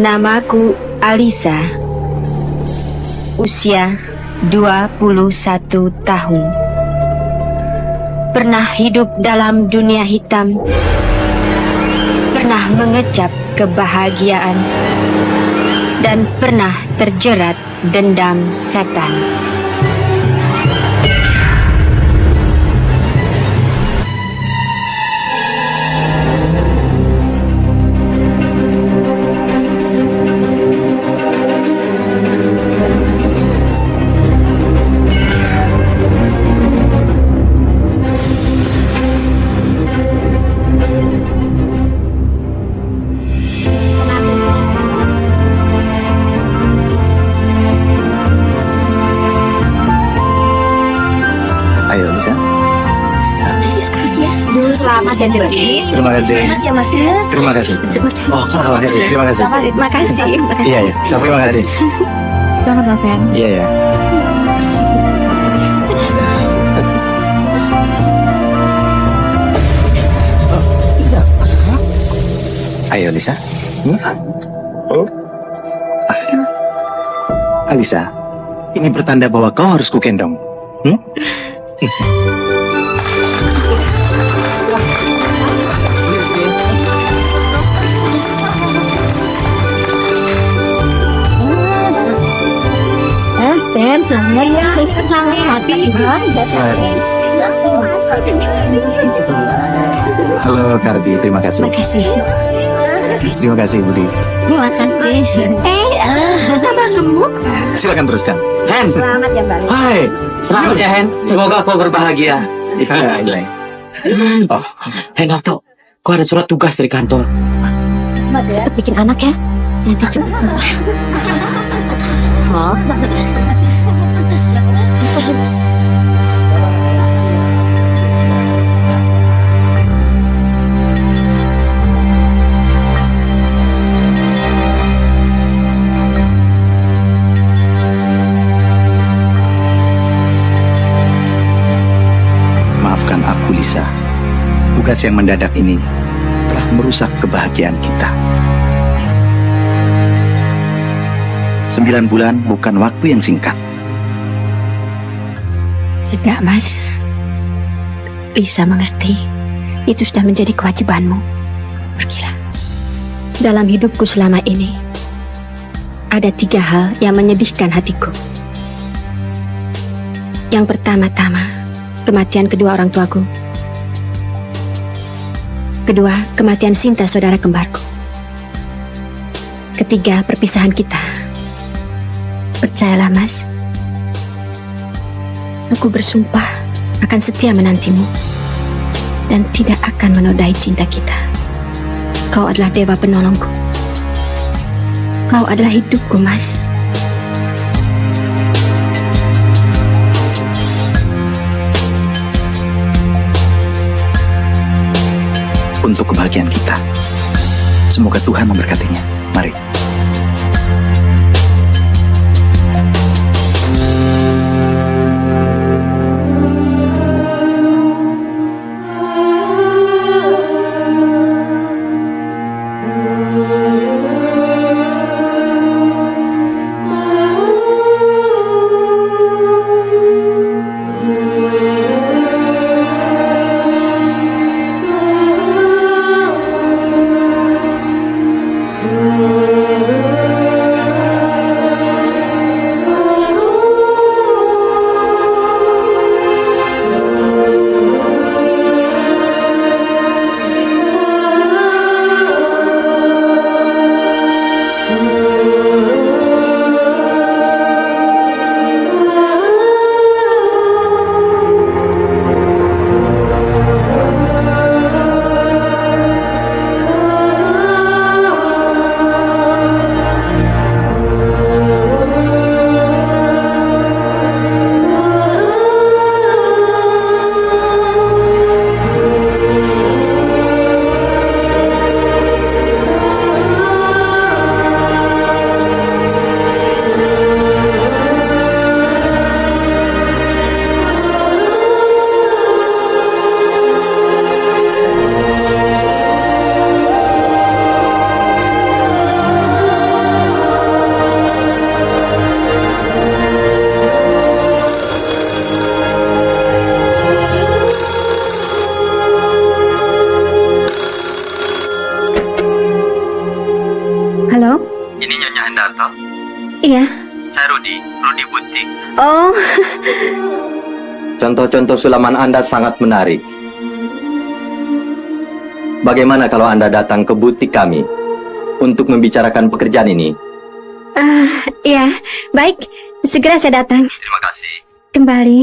Namaku Alisa. Usia 21 tahun. Pernah hidup dalam dunia hitam. Pernah mengecap kebahagiaan. Dan pernah terjerat dendam setan. Selamat ya, Jody. Terima kasih. Selamat ya, Mas. Terima kasih. Oh, terima kasih. Terima kasih. Iya, iya. Terima kasih. Selamat, Mas. Iya, iya. Lisa. Ayo, Lisa. Oh. Alisa, ini pertanda bahwa kau harus kugendong. Halo Kardi, terima kasih. Terima kasih. Terima kasih Budi. Terima kasih. Apa gemuk? Silakan teruskan. Hen. Selamat ya, Mbak. Hai. Selamat ya Hen. Semoga kau berbahagia. Iya. Oh, Hen Alto, kau ada surat tugas dari kantor. Cepet bikin anak ya. Nanti cepet. Oh. Maafkan aku, Lisa. Tugas yang mendadak ini telah merusak kebahagiaan kita. 9 bulan bukan waktu yang singkat. Tidak, Mas. Lisa mengerti. Itu sudah menjadi kewajibanmu. Pergilah. Dalam hidupku selama ini, ada 3 hal yang menyedihkan hatiku. Yang pertama-tama, kematian kedua orang tuaku. Kedua, kematian Sinta, saudara kembarku. Ketiga, perpisahan kita. Percayalah, Mas. Aku bersumpah akan setia menantimu dan tidak akan menodai cinta kita. Kau adalah dewa penolongku. Kau adalah hidupku, Mas. Untuk kebahagiaan kita. Semoga Tuhan memberkatinya. Mari. butik. Oh, Contoh-contoh sulaman Anda sangat menarik. Bagaimana kalau Anda datang ke butik kami untuk membicarakan pekerjaan ini? ya, baik. Segera saya datang. Terima kasih. Kembali.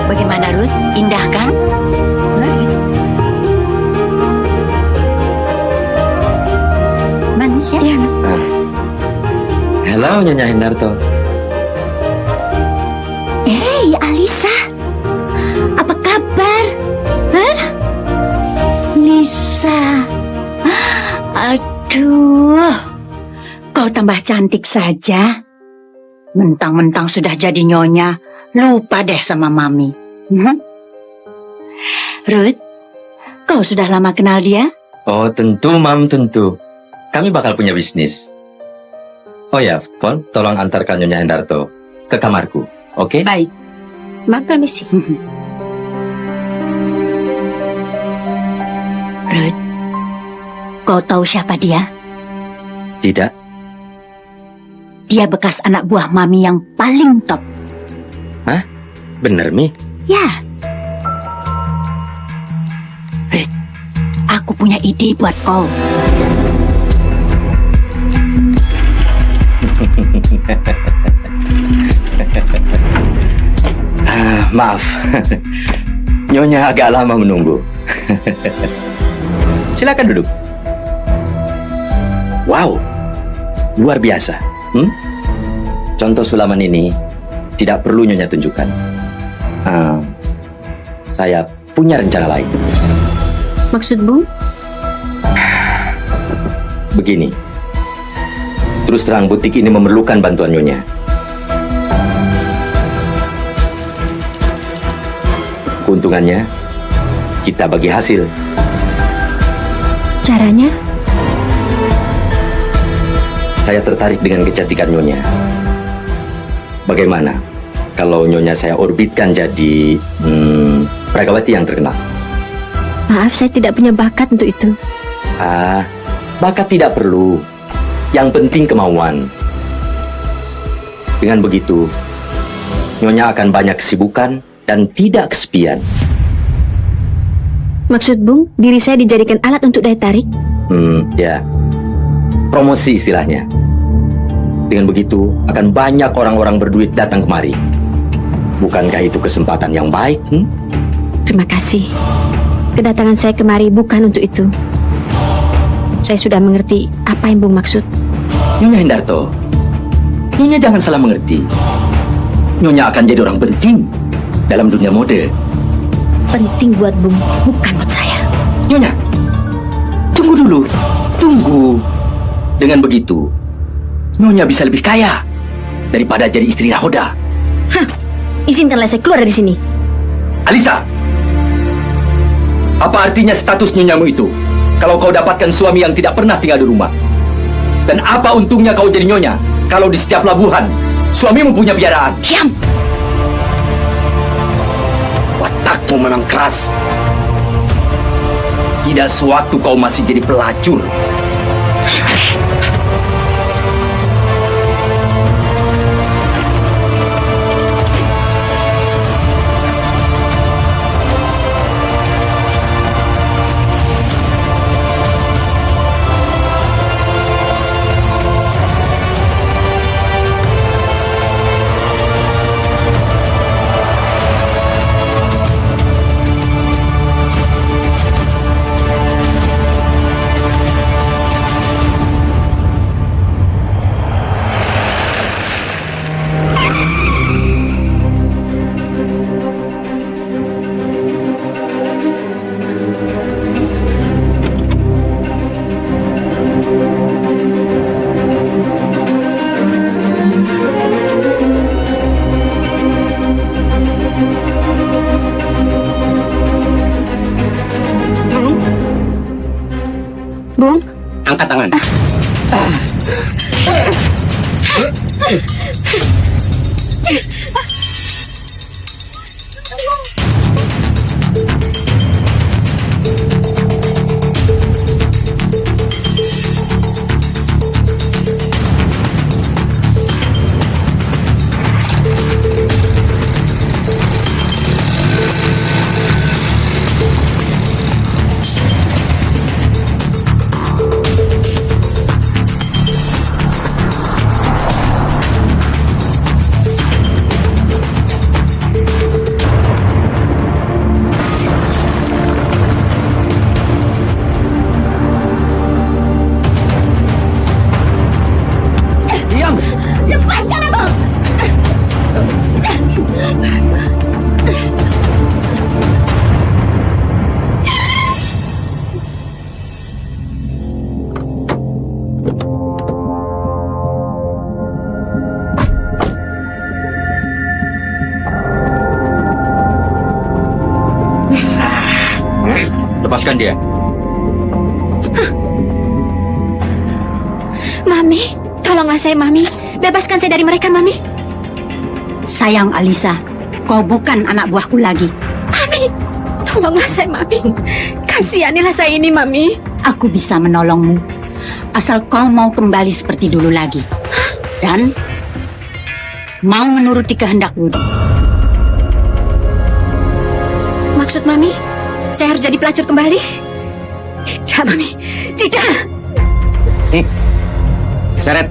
Bagaimana, Ruth? Indah kan? Manis ya? Ya, Halo, Nyonya Hendarto. Hei, Alisa. Apa kabar? Hah? Lisa. Aduh. Kau tambah cantik saja. Mentang-mentang sudah jadi nyonya, lupa deh sama Mami. Ruth, kau sudah lama kenal dia? Oh, tentu, Mam, tentu. Kami bakal punya bisnis. Oh ya, Pon, tolong antarkan Nyonya Hendarto ke kamarku, oke? Baik. maaf permisi. Ruth, kau tahu siapa dia? Tidak. Dia bekas anak buah Mami yang paling top. Hah? Bener, Mi? Ya. Ruth, aku punya ide buat kau. Maaf. Nyonya agak lama menunggu. Silakan duduk. Wow, luar biasa. Contoh sulaman ini tidak perlu Nyonya tunjukkan. Saya punya rencana lain. Maksud Bung? Begini, terus terang butik ini memerlukan bantuan Nyonya. Keuntungannya, kita bagi hasil. Caranya? Saya tertarik dengan kecantikan Nyonya. Bagaimana kalau Nyonya saya orbitkan jadi Pragawati yang terkenal? Maaf, saya tidak punya bakat untuk itu. Bakat tidak perlu. Yang penting kemauan. Dengan begitu, Nyonya akan banyak kesibukan dan tidak kesepian. Maksud Bung, diri saya dijadikan alat untuk daya tarik? Ya. Promosi istilahnya. Dengan begitu, akan banyak orang-orang berduit datang kemari. Bukankah itu kesempatan yang baik? Terima kasih. Kedatangan saya kemari bukan untuk itu. Saya sudah mengerti apa yang Bung maksud. Nyonya Hendarto, Nyonya jangan salah mengerti. Nyonya akan jadi orang penting dalam dunia mode. Penting buat Bung, bukan buat saya. Nyonya, tunggu dulu. Tunggu. Dengan begitu, Nyonya bisa lebih kaya daripada jadi istri nahoda. Izinkanlah saya keluar dari sini. Alisa, apa artinya status Nyonyamu itu kalau kau dapatkan suami yang tidak pernah tinggal di rumah? Dan apa untungnya kau jadi Nyonya kalau di setiap labuhan suamimu punya piaraan? Diam! Watakmu memang keras. Tidak sewaktu kau masih jadi pelacur. Bung? Angkat tangan. Bebaskan dia. Mami, tolonglah saya, Mami. Bebaskan saya dari mereka, Mami. Sayang Alisa, kau bukan anak buahku lagi. Mami, tolonglah saya, Mami. Kasihanilah saya ini, Mami. Aku bisa menolongmu, asal kau mau kembali seperti dulu lagi. Dan mau menuruti kehendak Budi. Maksud Mami, saya harus jadi pelacur kembali? Tidak, Mami. Tidak. Seret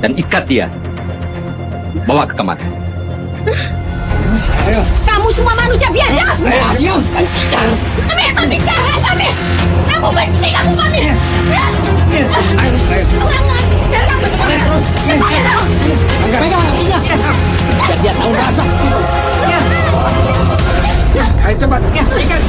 dan ikat dia. Bawa ke kamar. Kamu semua manusia biadab. Mami, Mami jahat, Mami. Aku benci kamu, Mami. Kurang ajar kamu semua. Cepat tahu. Pegang kakinya. Biar dia tahu rasa. Ayo cepat. Ikat.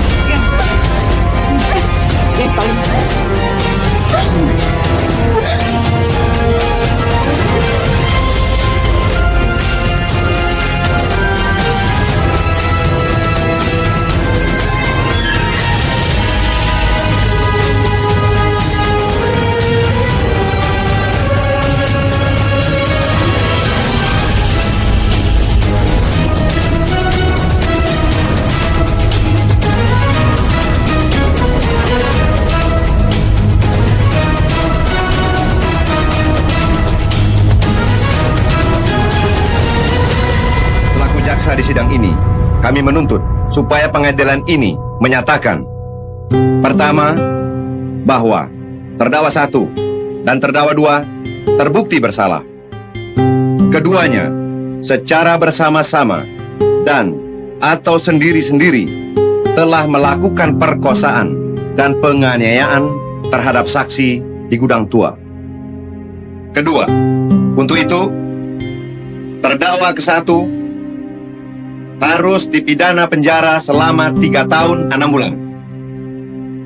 Jaksa di sidang ini, kami menuntut supaya pengadilan ini menyatakan: pertama, bahwa terdakwa 1 dan terdakwa 2 terbukti bersalah. Keduanya, secara bersama-sama dan atau sendiri-sendiri telah melakukan perkosaan dan penganiayaan terhadap saksi di gudang tua. Kedua, untuk itu, terdakwa ke-1 harus dipidana penjara selama 3 tahun 6 bulan.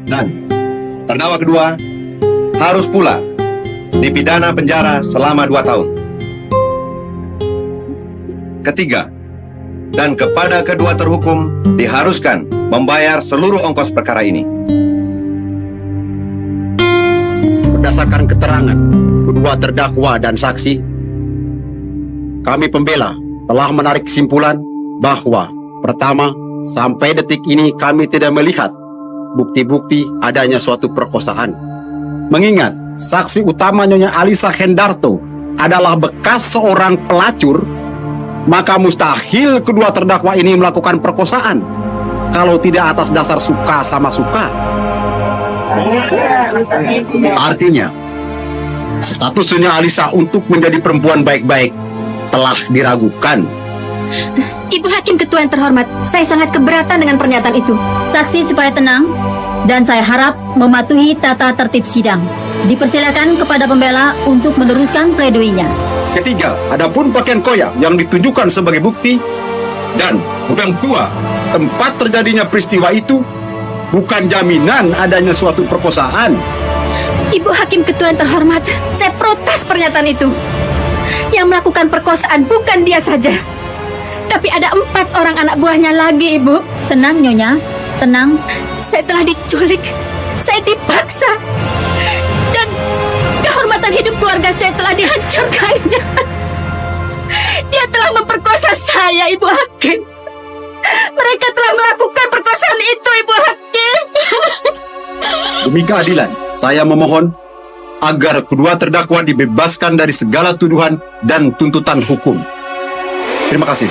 Dan terdakwa kedua harus pula dipidana penjara selama 2 tahun. Ketiga, dan kepada kedua terhukum diharuskan membayar seluruh ongkos perkara ini. Berdasarkan keterangan kedua terdakwa dan saksi, kami pembela telah menarik kesimpulan bahwa pertama, sampai detik ini kami tidak melihat bukti-bukti adanya suatu perkosaan. Mengingat saksi utama Nyonya Alisa Hendarto adalah bekas seorang pelacur, maka mustahil kedua terdakwa ini melakukan perkosaan kalau tidak atas dasar suka sama suka. Artinya, status Nyonya Alisa untuk menjadi perempuan baik-baik telah diragukan. Ibu Hakim Ketua yang terhormat, saya sangat keberatan dengan pernyataan itu. Saksi supaya tenang, dan saya harap mematuhi tata tertib sidang. Dipersilakan kepada pembela untuk meneruskan pledoinya. Ketiga, adapun pakaian koyak yang ditunjukkan sebagai bukti dan gudang tua tempat terjadinya peristiwa itu bukan jaminan adanya suatu perkosaan. Ibu Hakim Ketua yang terhormat, saya protes pernyataan itu. Yang melakukan perkosaan bukan dia saja, tapi ada 4 orang anak buahnya lagi, Ibu. Tenang, Nyonya. Tenang. Saya telah diculik, saya dipaksa, dan kehormatan hidup keluarga saya telah dihancurkannya. Dia telah memperkosa saya, Ibu Hakim. Mereka telah melakukan perkosaan itu, Ibu Hakim. Demi keadilan, saya memohon agar kedua terdakwa dibebaskan dari segala tuduhan dan tuntutan hukum. Terima kasih.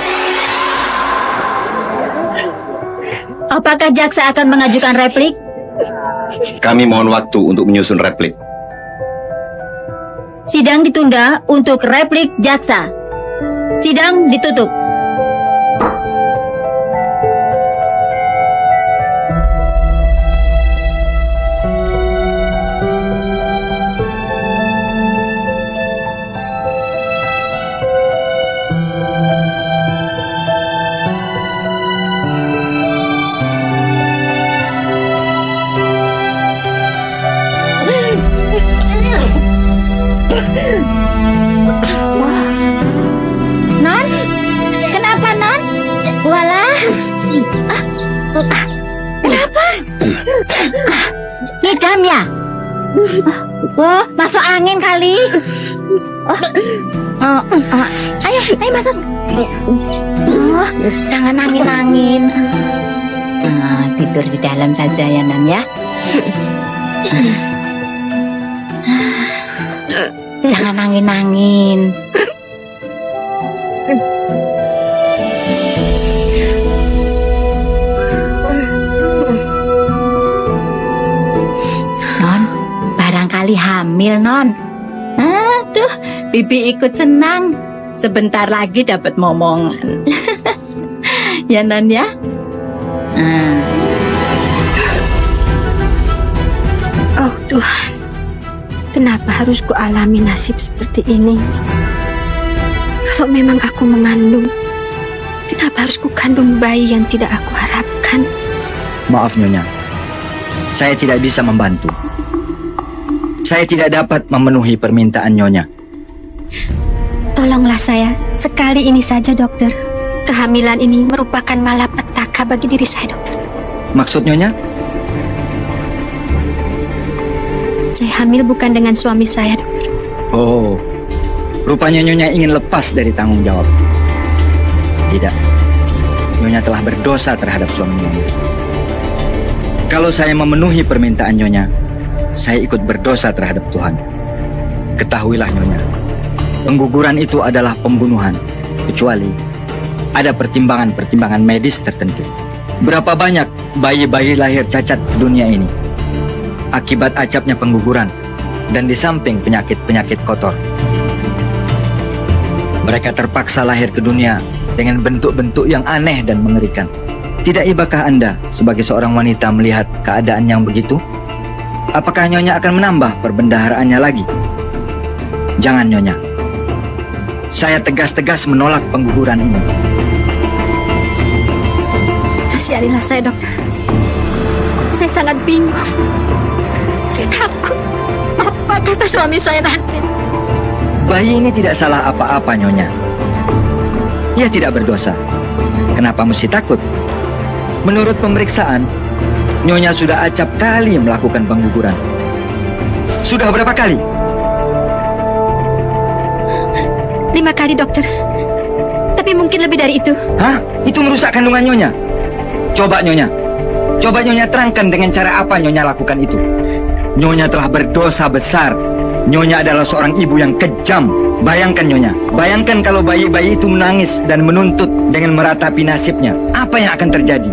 Apakah jaksa akan mengajukan replik? Kami mohon waktu untuk menyusun replik. Sidang ditunda untuk replik jaksa. Sidang ditutup. Non, Ngidam ya? Wah, masuk angin kali. Ayo masuk. Jangan angin-angin. Tidur di dalam saja ya, Nan ya. Jangan angin-angin. Non, barangkali hamil, Non. Aduh, Bibi ikut senang. Sebentar lagi dapat momongan. Ya, Non ya. Oh Tuhan, kenapa harus kualami nasib seperti ini? Kalau memang aku mengandung, kenapa harus kukandung bayi yang tidak aku harapkan? Maaf Nyonya, saya tidak bisa membantu. Saya tidak dapat memenuhi permintaan Nyonya. Tolonglah saya, sekali ini saja dokter. Kehamilan ini merupakan malapetaka bagi diri saya, dokter. Maksud Nyonya? Saya hamil bukan dengan suami saya, dokter. Oh, rupanya Nyonya ingin lepas dari tanggung jawab. Tidak, Nyonya telah berdosa terhadap suami Nyonya. Kalau saya memenuhi permintaan Nyonya, saya ikut berdosa terhadap Tuhan. Ketahuilah Nyonya, pengguguran itu adalah pembunuhan, kecuali ada pertimbangan-pertimbangan medis tertentu. Berapa banyak bayi-bayi lahir cacat di dunia ini akibat acapnya pengguguran dan di samping penyakit-penyakit kotor. Mereka terpaksa lahir ke dunia dengan bentuk-bentuk yang aneh dan mengerikan. Tidak ibakah Anda sebagai seorang wanita melihat keadaan yang begitu? Apakah Nyonya akan menambah perbendaharaannya lagi? Jangan Nyonya. Saya tegas-tegas menolak pengguguran ini. Kasihanilah saya, dokter. Saya sangat bingung. Saya takut. Apa kata suami saya nanti? Bayi ini tidak salah apa-apa Nyonya. Ia tidak berdosa. Kenapa mesti takut? Menurut pemeriksaan, Nyonya sudah acap kali melakukan pengguguran. Sudah berapa kali? 5 kali, dokter. Tapi mungkin lebih dari itu. Hah? Itu merusak kandungan Nyonya? Coba Nyonya terangkan dengan cara apa Nyonya lakukan itu. Nyonya telah berdosa besar. Nyonya adalah seorang ibu yang kejam. Bayangkan Nyonya, bayangkan kalau bayi-bayi itu menangis dan menuntut dengan meratapi nasibnya. Apa yang akan terjadi?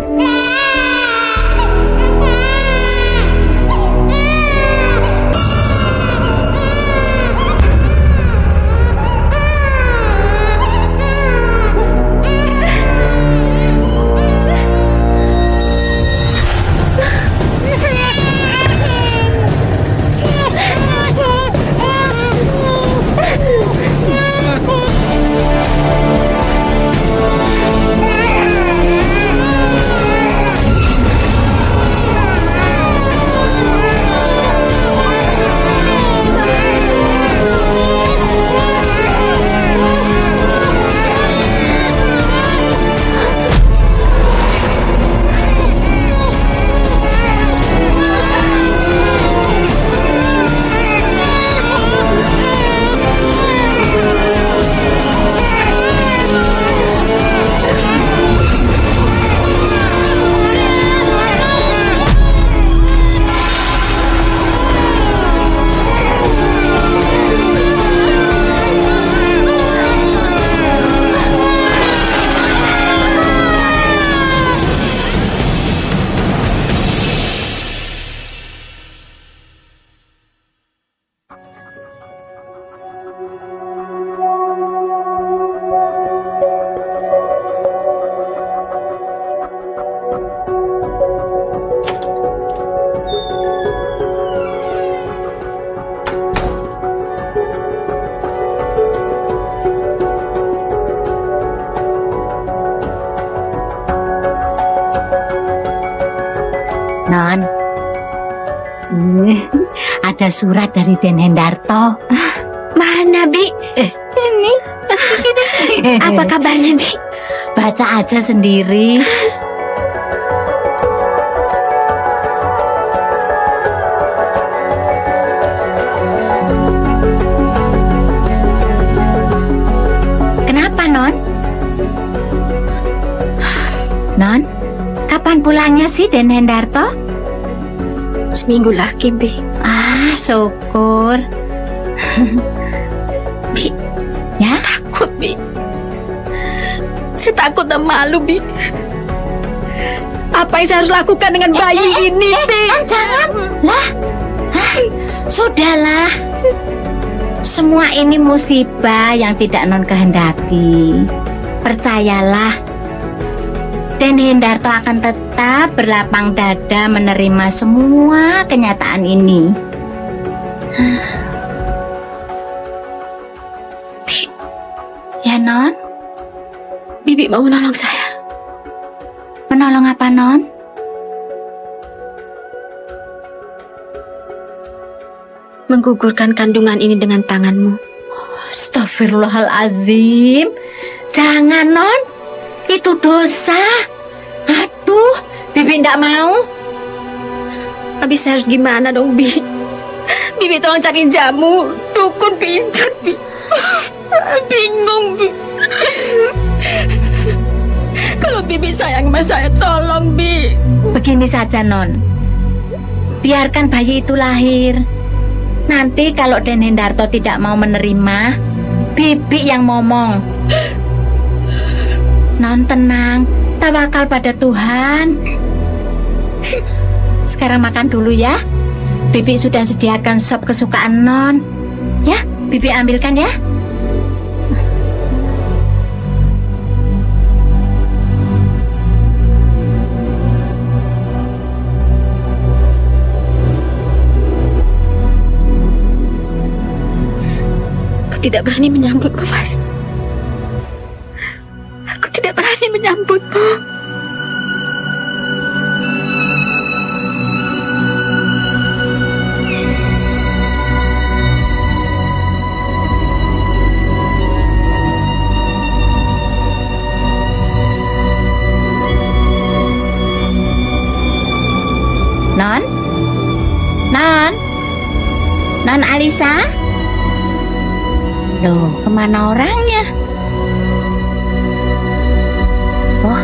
Non, ada surat dari Den Hendarto. Mana, Bi? Ini. Apa kabarnya, Bi? Baca aja sendiri. Kapan pulangnya sih, Den Hendarto? Seminggu lagi, Bi. Ah, syukur. Bi, Ya? takut, Bi. Saya takut dan malu, Bi. Apa yang saya harus lakukan dengan bayi ini, Bi? Jangan. Lah. Hah? Sudahlah. Semua ini musibah yang tidak non kehendaki. Percayalah, Den Hendarto akan tetap berlapang dada menerima semua kenyataan ini. Bi, Ya, Non? Bibi mau menolong saya. Menolong apa, Non? Menggugurkan kandungan ini dengan tanganmu. Astagfirullahalazim. Jangan, Non. Itu dosa. Aduh, Bibi ndak mau. Tapi saya harus gimana dong, Bi? Bibi tolong cari jamu, dukun pijat, Bi. Bingung, Bi. Kalau Bibi sayang sama saya, tolong, Bi. Begini saja, Non. Biarkan bayi itu lahir. Nanti kalau Den Hendarto tidak mau menerima, Bibi yang ngomong. Non, tenang. Tawakal pada Tuhan. Sekarang makan dulu ya. Bibi sudah sediakan sop kesukaan Non. Ya, Bibi ambilkan ya. Aku tidak berani menyambutmu, Mas. Aku tidak berani menyambutmu. Non? Non? Non Alisa? Loh, kemana orangnya? Oh.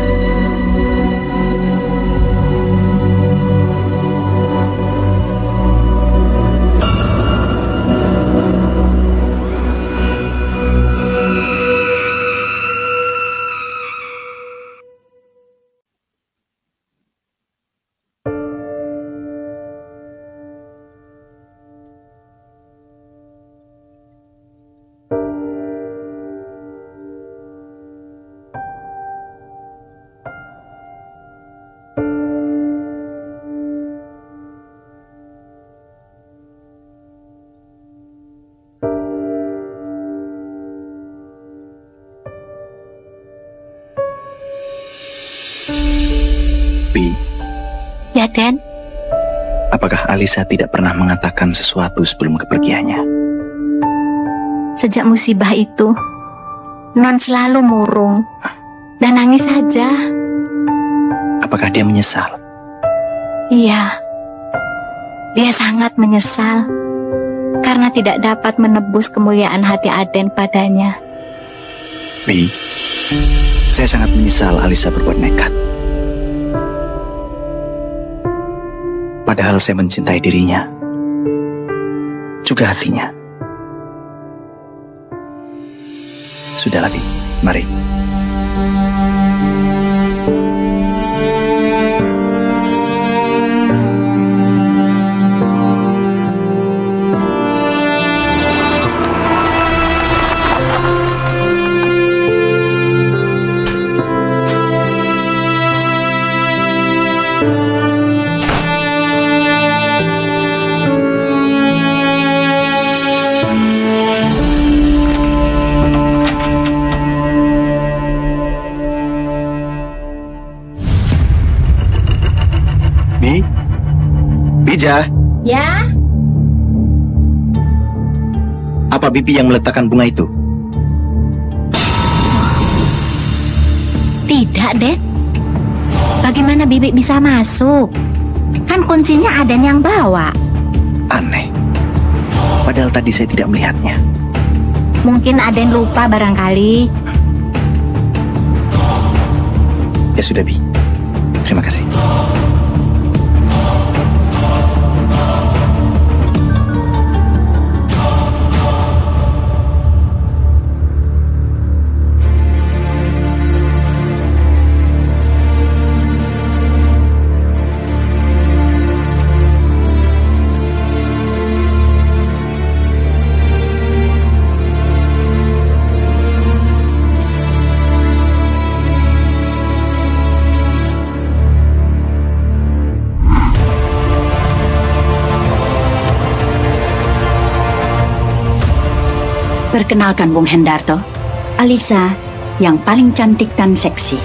Bi, Ya, Den. apakah Alisa tidak pernah mengatakan sesuatu sebelum kepergiannya? Sejak musibah itu, Non selalu murung dan nangis saja. Apakah dia menyesal? Iya, dia sangat menyesal karena tidak dapat menebus kemuliaan hati Aden padanya. Bi, saya sangat menyesal Alisa berbuat nekat. Padahal saya mencintai dirinya, juga hatinya. Sudahlah, Bi, mari. Bi, Bija, Ya, apa Bibi yang meletakkan bunga itu? tidak, Den. Bagaimana Bibi bisa masuk? Kan kuncinya Aden yang bawa. Aneh. Padahal tadi saya tidak melihatnya. Mungkin Aden lupa barangkali. Ya sudah, Bi. Terima kasih. Perkenalkan Bung Hendarto, Alisa yang paling cantik dan seksi.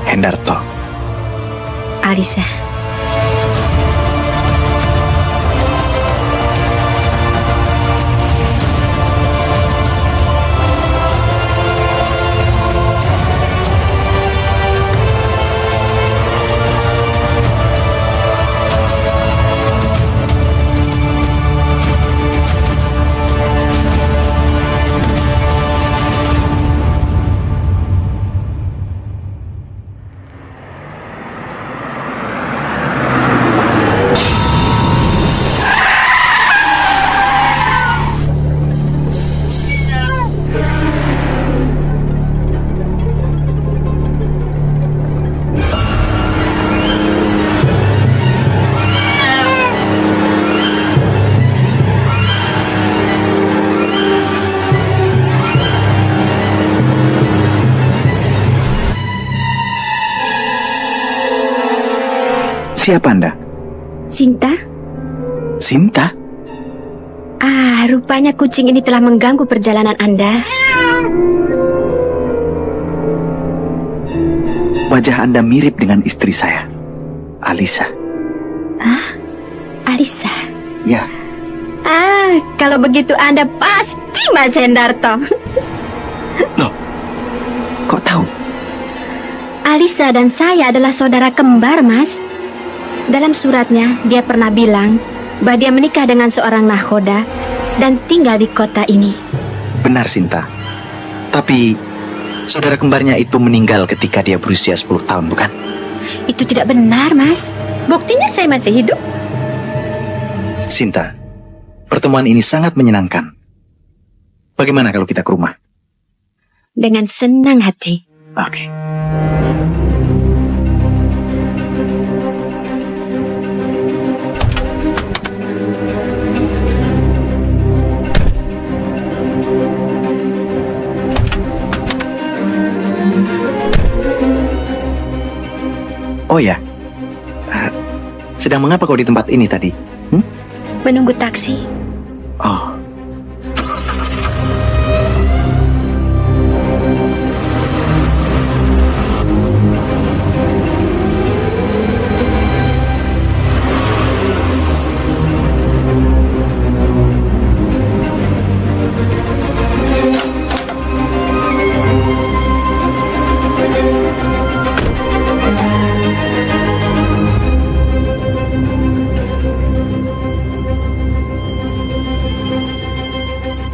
Hendarto. Alisa. Siapa Anda? Sinta? Sinta? Rupanya kucing ini telah mengganggu perjalanan Anda. Wajah Anda mirip dengan istri saya, Alisa. Alisa? Ya. Kalau begitu Anda pasti Mas Hendarto. Loh, kok tahu? Alisa dan saya adalah saudara kembar, Mas. Dalam suratnya, dia pernah bilang bahwa dia menikah dengan seorang nakhoda dan tinggal di kota ini. Benar, Sinta. Tapi saudara kembarnya itu meninggal ketika dia berusia 10 tahun, bukan? Itu tidak benar, Mas. Buktinya saya masih hidup. Sinta, pertemuan ini sangat menyenangkan. Bagaimana kalau kita ke rumah? Dengan senang hati. Oke. Oh ya, sedang mengapa kau di tempat ini tadi? Menunggu taksi. Oh.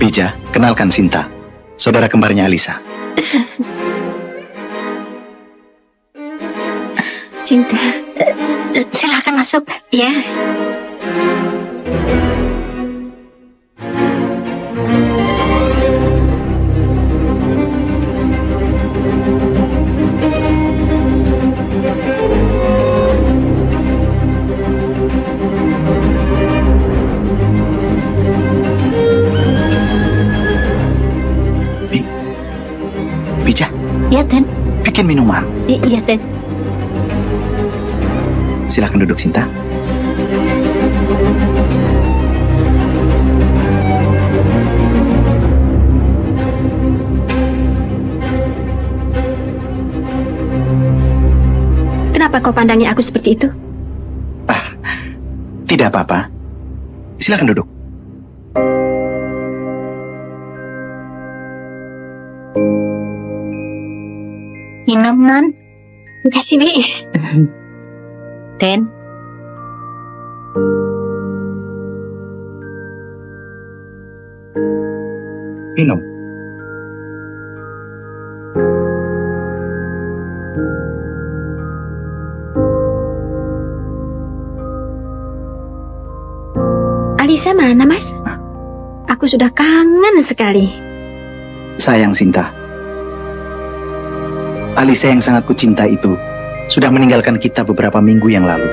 Bija, kenalkan Sinta, saudara kembarnya Alisa. Sinta, silakan masuk. Ya. Bija, Ya, Ten. bikin minuman. Iya, Ten. Silakan duduk, Sinta. Kenapa kau pandangi aku seperti itu? Tidak apa-apa. Silakan duduk. Minum, Non. Terima kasih, Bi. Den. Minum. Alisa mana, Mas? Aku sudah kangen sekali. Sayang Sinta, Alisa yang sangat kucinta itu sudah meninggalkan kita beberapa minggu yang lalu.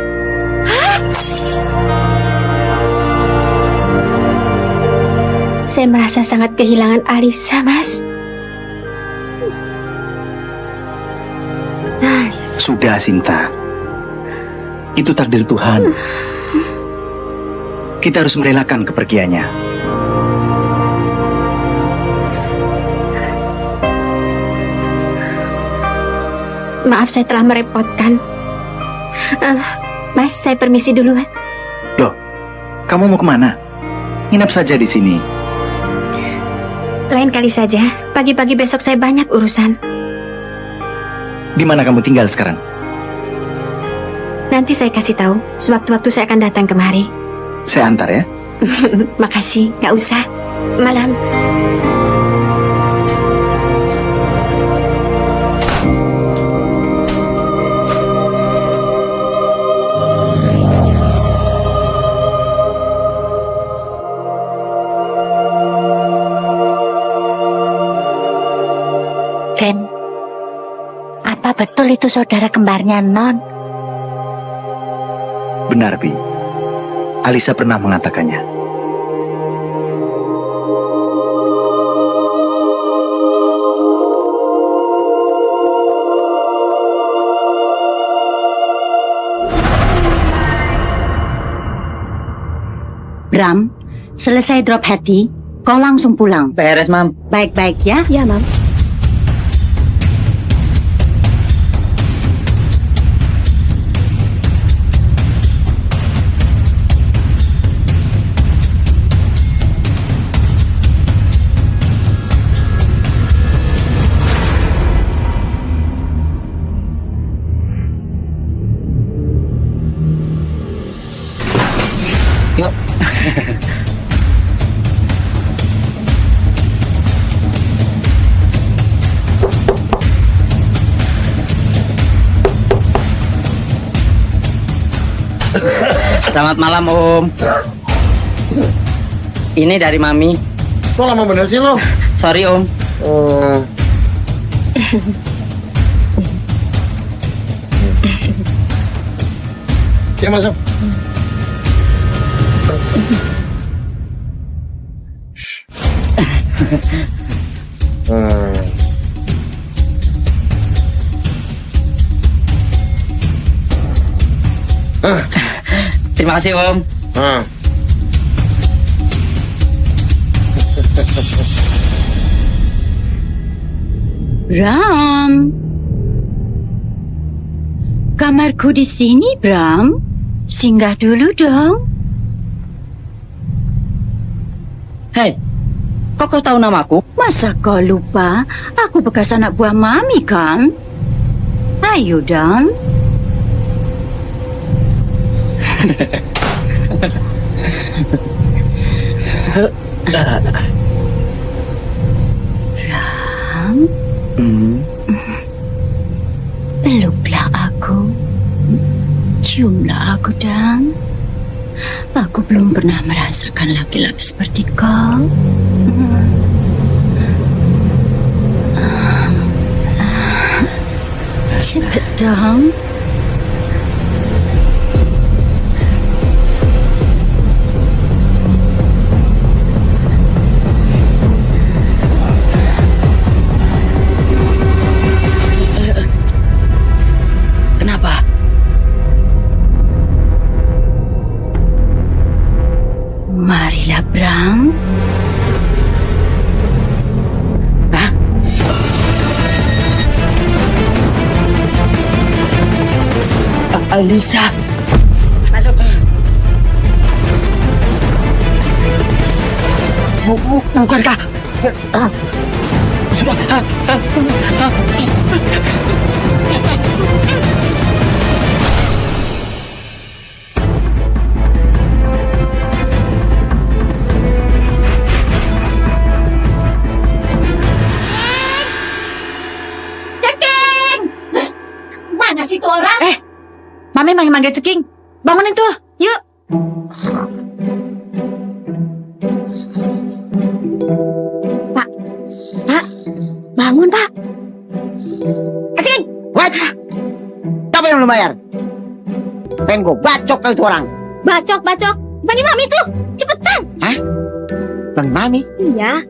Saya merasa sangat kehilangan Alisa, Mas. Sudah, Sinta. Itu takdir Tuhan. Kita harus merelakan kepergiannya. Maaf, saya telah merepotkan. Mas, saya permisi dulu. Loh, kamu mau kemana? Nginap saja di sini. Lain kali saja. Pagi-pagi besok saya banyak urusan. Di mana kamu tinggal sekarang? Nanti saya kasih tahu. Sewaktu-waktu saya akan datang kemari. Saya antar ya. Makasih, nggak usah. Malam. Den, apa betul itu saudara kembarnya Non? Benar, Bi. Alisa pernah mengatakannya. Bram, selesai drop Hattie, kau langsung pulang. Beres, Mam. Baik-baik ya? Ya, Mam. Yuk. Selamat malam, Om. Ini dari Mami. Kok lama bener sih lo? Sorry, Om. Ya masuk. Terima kasih, Om. Bram, kamarku di sini, Bram. Singgah dulu dong. Hei, kok kau tahu namaku? Masa kau lupa? Aku bekas anak buah Mami kan? Ayo dong. Bram, peluklah aku, ciumlah aku dong. Aku belum pernah merasakan laki-laki seperti kau. Cepat dong. Kenapa? Marilah, Bram. Hah? Alisa. Masuk. Bukankah? Sudah. Mana sih tuh orang? Mami manggil-manggil Ceking. Bangunin tuh, yuk. bayar. Pengen gue bacok kali itu orang. Bacok. Panggil Mami tuh. Cepetan. Hah? Bang Mami? Iya.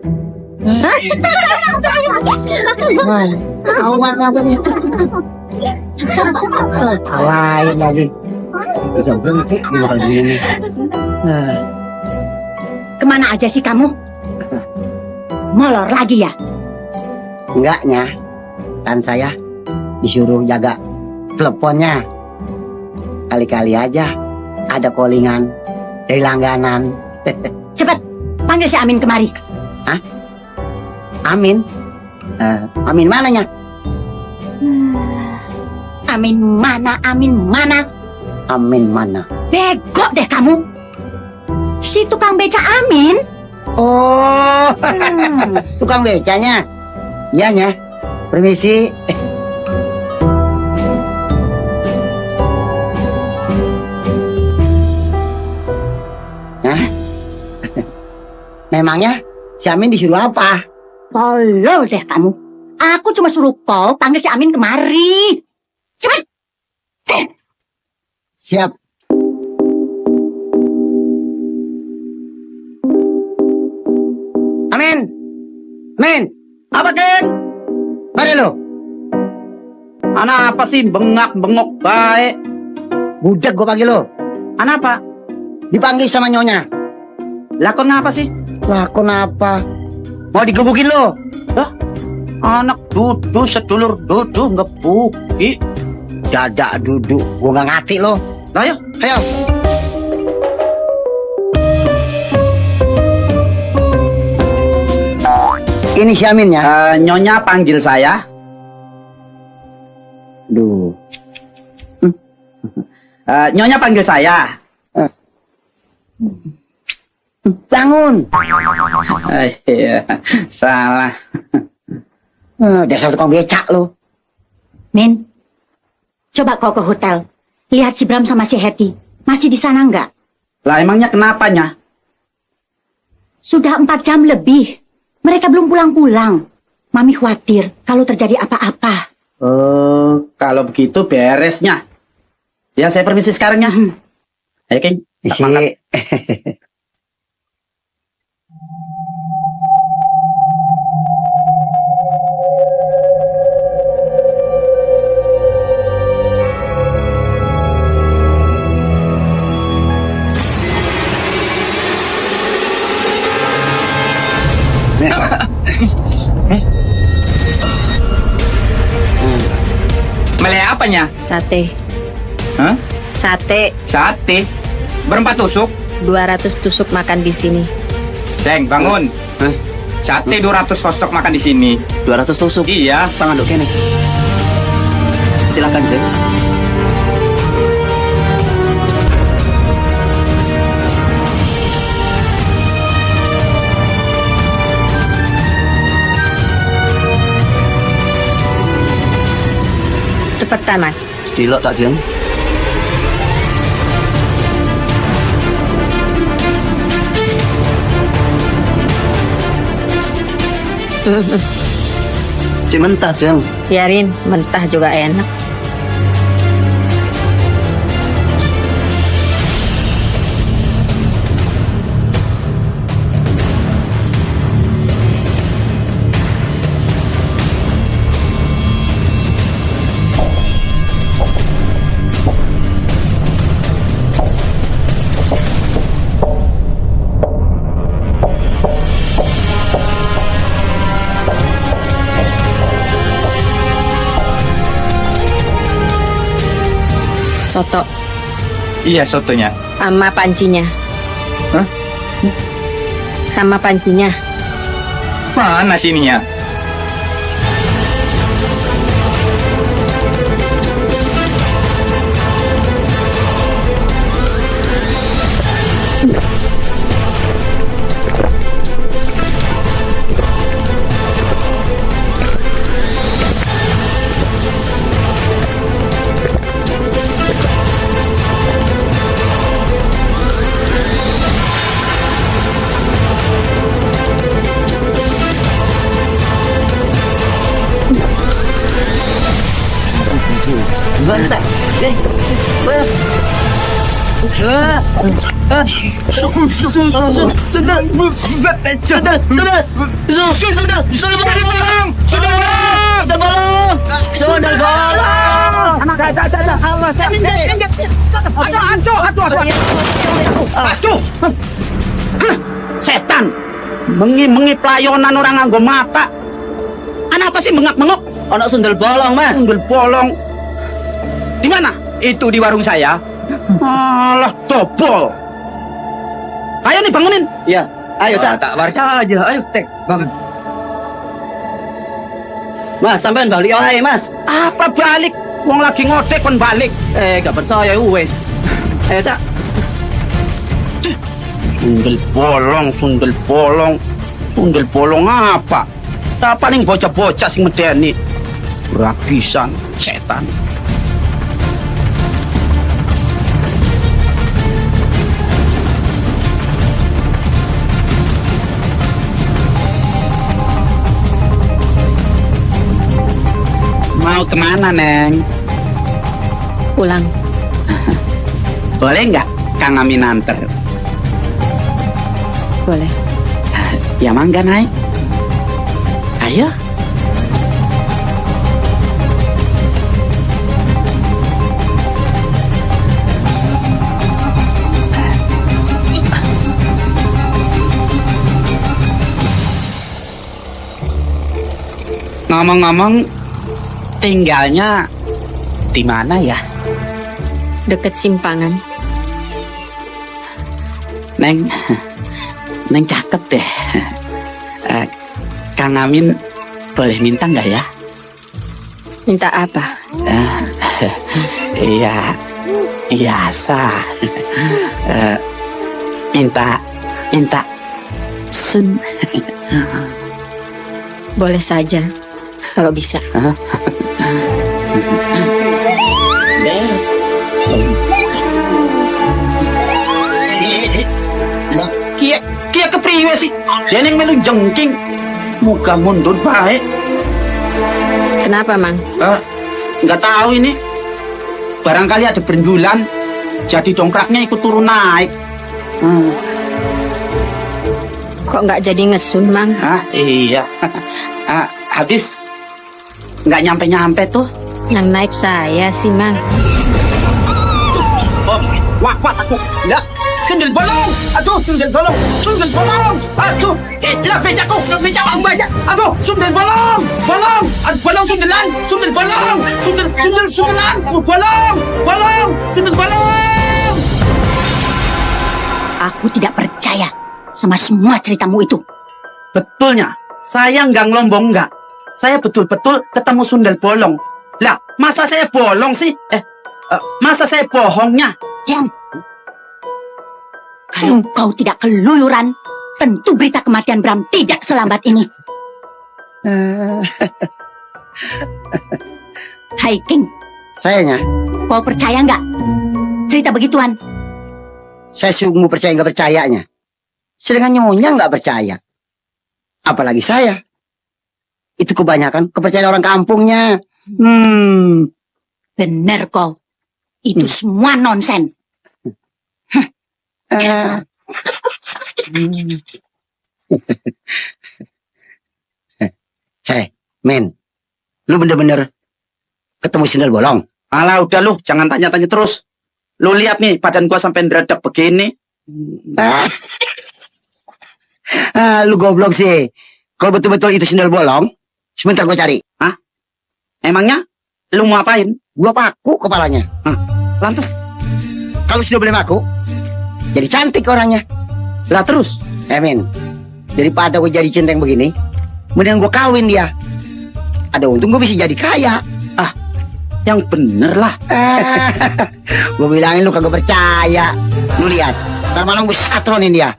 Apa nih? Lain lagi. Bisa berhenti di orang ini. Kemana aja sih kamu? Molor lagi ya? Enggaknya. Kan saya disuruh jaga teleponnya. Kali-kali aja ada callingan dari langganan. Cepet, panggil si Amin kemari. Hah? Amin? Amin mananya? Amin mana? Amin mana? Bego deh kamu. Si tukang beca Amin. Oh, tukang becanya. Iyanya. Permisi. Nah, memangnya si Amin disuruh apa? Tolol deh kamu. Aku cuma suruh call panggil si Amin kemari. Cepet. Siap. Amin. Apa Ken? Mari lo. Anak apa sih bengok baik? Budak gue panggil lo. Anak apa? Dipanggil sama nyonya. Lakon apa sih? Lakon apa? Mau digebukin lo? Anak duduk sedulur duduk ngebuki. Dadak duduk. Gue gak ngerti lo. Ayo. Ini si Amin ya? Nyonya panggil saya. Duh. Nyonya panggil saya. Bangun. Iya, salah. Dasar tukang becak lo. Min, coba kau ke hotel. Lihat si Bram sama si Hetty. Masih di sana enggak? Lah emangnya kenapanya? Sudah 4 jam lebih. Mereka belum pulang-pulang. Mami khawatir kalau terjadi apa-apa. Kalau begitu beresnya. Ya saya permisi sekarang ya. Ayo King. Isi. Mele apanya? Sate. Hah? Sate. Sate? Berempat tusuk? 200 tusuk makan di sini. Ceng, bangun. Sate 200 kostok makan di sini. 200 tusuk? Iya. Tangan dok kene. Silakan, Ceng. Cepetan, Mas. Sedilok tak, Jeng? Cik mentah, Jeng. Biarin, mentah juga enak. Soto. Iya, sotonya. Sama pancinya. Hah? Sama pancinya. Mana sininya? Setan, mengi pelayonan orang nganggo mata. Kenapa sih mengak-mengok? Ono sundel bolong, Mas. Sundel bolong. Di mana? Itu di warung saya. Alah, dobol. Ayo nih bangunin. Iya, ayo Cak. Tak baca aja. Ayo, Tek, bangun. Mas, sampean balik wae, Mas. Apa balik? Wong lagi ngodek kon balik. Gak percaya wes. Ayo Cak. Sundel bolong, sundel bolong. Sundel bolong apa? Tak paling bocah-bocah sing medeni. Rapisan setan. Mau kemana, Neng? Pulang. Boleh nggak Kang Amin anter? Boleh. Ya mangga naik. Ayo. Ngomong-ngomong, tinggalnya di mana ya? Deket simpangan. Neng cakep deh. Kang Amin boleh minta nggak ya? Minta apa? Iya, biasa. Minta sun. Boleh saja, kalau bisa. Kia kepriwe sih? Dia yang melu jengking. Muka mundur baik. Kenapa, Mang? Nggak tahu ini. Barangkali ada benjulan, jadi dongkraknya ikut turun naik. Kok nggak jadi ngesun, Mang? Iya. Habis nggak nyampe-nyampe tuh. Yang naik saya sih, Mang. Wafat aku. Nggak. Sundel bolong. Aduh, sundel bolong. Sundel bolong. Aduh, lah bejaku banyak. Aduh, sundel bolong. Bolong. Aduh, bolong sundelan. Sundel bolong. Sundelan. Bolong. Sundel bolong. Aku tidak percaya sama semua ceritamu itu. Betulnya, saya nggak ngelombong nggak. Saya betul-betul ketemu sundel bolong. Lah, masa saya bolong sih? Masa saya bohongnya? Diam. Kalau kau tidak keluyuran, tentu berita kematian Bram tidak selambat ini. Hai King. Sayanya. Kau percaya nggak cerita begituan? Saya sungguh percaya nggak percayanya. Sedangkan Nyonya nggak percaya. Apalagi saya. Itu kebanyakan kepercayaan orang kampungnya. Bener kau. Itu semua nonsen. Hei, men. Lu bener-bener ketemu sundel bolong? Alah, udah lu, jangan tanya-tanya terus. Lu lihat nih, badan gua sampai ngeredek begini. Lu goblok sih. Kalau betul-betul itu sundel bolong, sebentar gua cari. Emangnya lu mau apain? Gua paku kepalanya. Lantas? Kalau sudah boleh paku, jadi cantik orangnya. Lah terus? Men, daripada gue jadi centeng begini, mending gue kawin dia. Ada untung gue bisa jadi kaya. Yang bener lah. Gue bilangin lu kagak percaya. Lu lihat, ntar malam gue satronin dia.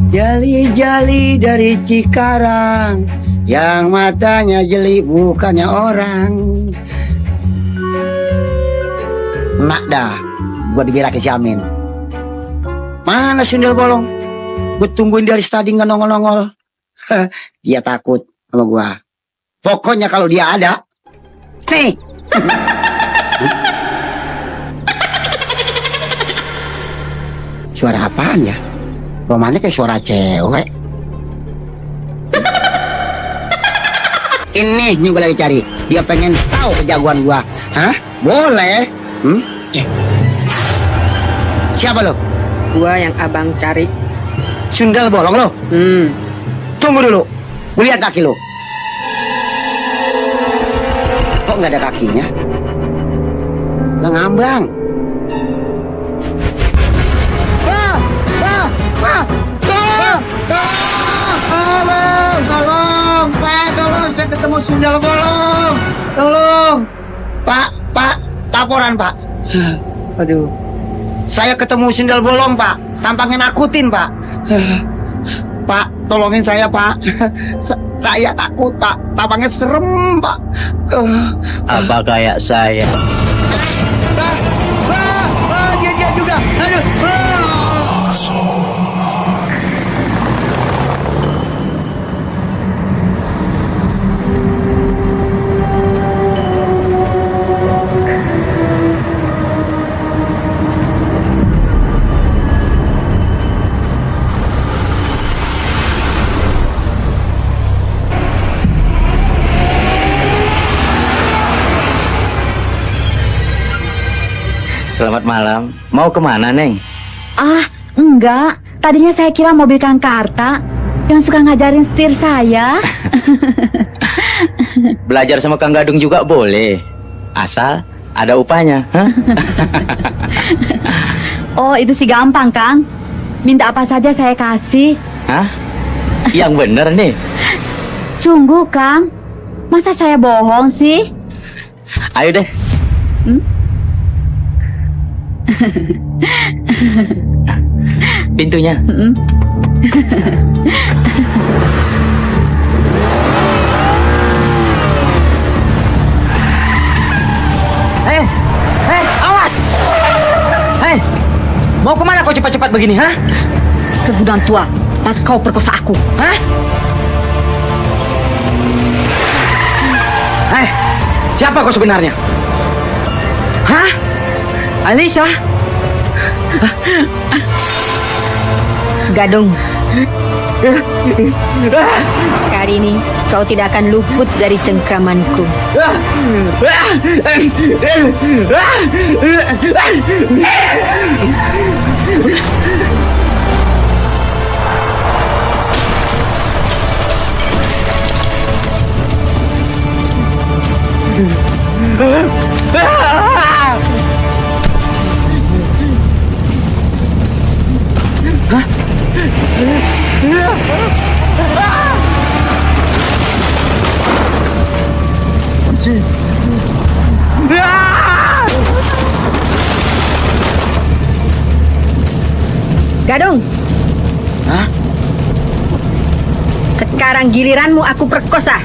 Jali-jali dari Cikarang, yang matanya jeli bukannya orang. Nak dah, gue diberakin si Amin. Mana sundel bolong? Gue tungguin dari tadi nggak nongol-nongol. Dia takut sama gue. Pokoknya kalau dia ada, nih. apaan ya? Romannya kayak suara cewek. Ini gue lagi cari. Dia pengen tahu kejagoan gua. Hah? Boleh. Siapa lo? Gua yang abang cari. Sundel bolong lo? Tunggu dulu. Gue lihat kaki lo. Kok nggak ada kakinya? Nggak ngambang. Tolong, Pak, tolong, saya ketemu sundel bolong. Tolong, Pak, laporan, Pak. Aduh, saya ketemu sundel bolong, Pak. Tampangnya nakutin, Pak. Pak, tolongin saya, Pak. Saya takut, Pak. Tampangnya serem, Pak. Apa kayak saya? Dia juga. Aduh. Selamat malam. Mau kemana, Neng? Ah, enggak. Tadinya saya kira mobil Kang Karta yang suka ngajarin setir saya. Belajar sama Kang Gadung juga boleh. Asal ada upahnya. Oh, itu sih gampang, Kang. Minta apa saja saya kasih. Hah? Yang bener nih. Sungguh, Kang. Masa saya bohong sih? Ayo deh. Pintunya. Awas! Mau kemana kau cepat-cepat begini, ha? Ke gudang tua, tempat kau perkosa aku. Hah? Siapa kau sebenarnya? Hah? Alisa? Gadung, kali ini kau tidak akan luput dari cengkramanku. Gadung. Hah? Sekarang giliranmu aku perkosa.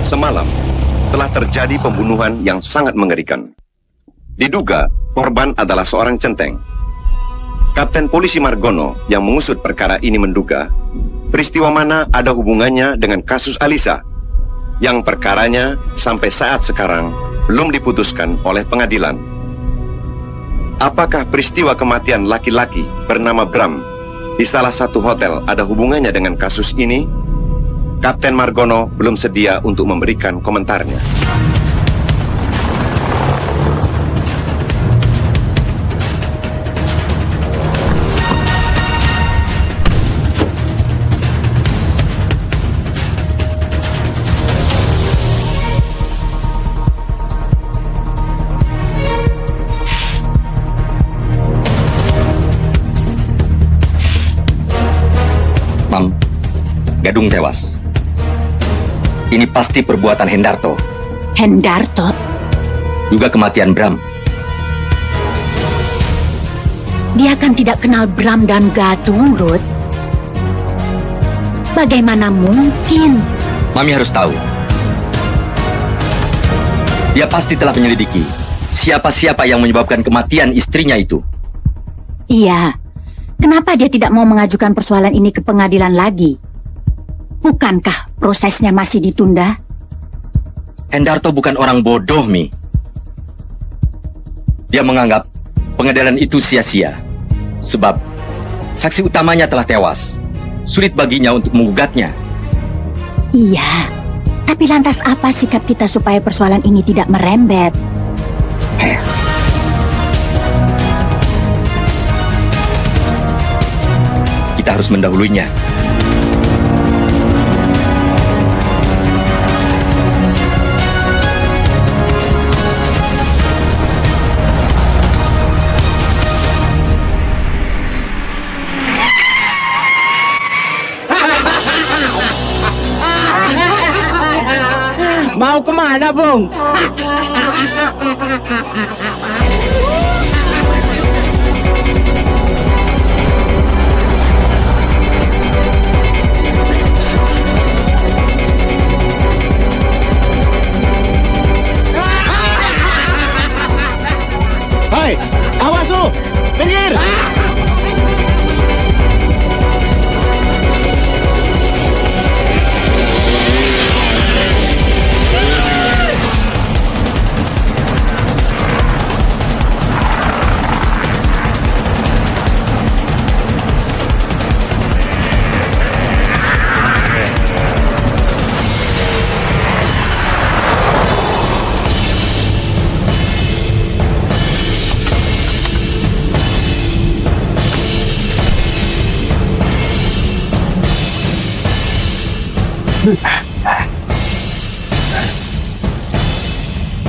Semalam telah terjadi pembunuhan yang sangat mengerikan. Diduga korban adalah seorang centeng. Kapten Polisi Margono yang mengusut perkara ini menduga peristiwa mana ada hubungannya dengan kasus Alisa yang perkaranya sampai saat sekarang belum diputuskan oleh pengadilan. Apakah peristiwa kematian laki-laki bernama Bram di salah satu hotel ada hubungannya dengan kasus ini? Kapten Margono belum sedia untuk memberikan komentarnya. Mam, Gadung tewas. Ini pasti perbuatan Hendarto. Hendarto? Juga kematian Bram. Dia kan tidak kenal Bram dan Gadung, Ruth. Bagaimana mungkin? Mami harus tahu. Dia pasti telah menyelidiki siapa-siapa yang menyebabkan kematian istrinya itu. Iya. Kenapa dia tidak mau mengajukan persoalan ini ke pengadilan lagi? Bukankah prosesnya masih ditunda? Hendarto bukan orang bodoh, Mi. Dia menganggap pengadilan itu sia-sia. Sebab saksi utamanya telah tewas. Sulit baginya untuk menggugatnya. Iya. Tapi lantas apa sikap kita supaya persoalan ini tidak merembet? Kita harus mendahulunya. Mau kemana, Bung? Hai, awas lu! Minggir!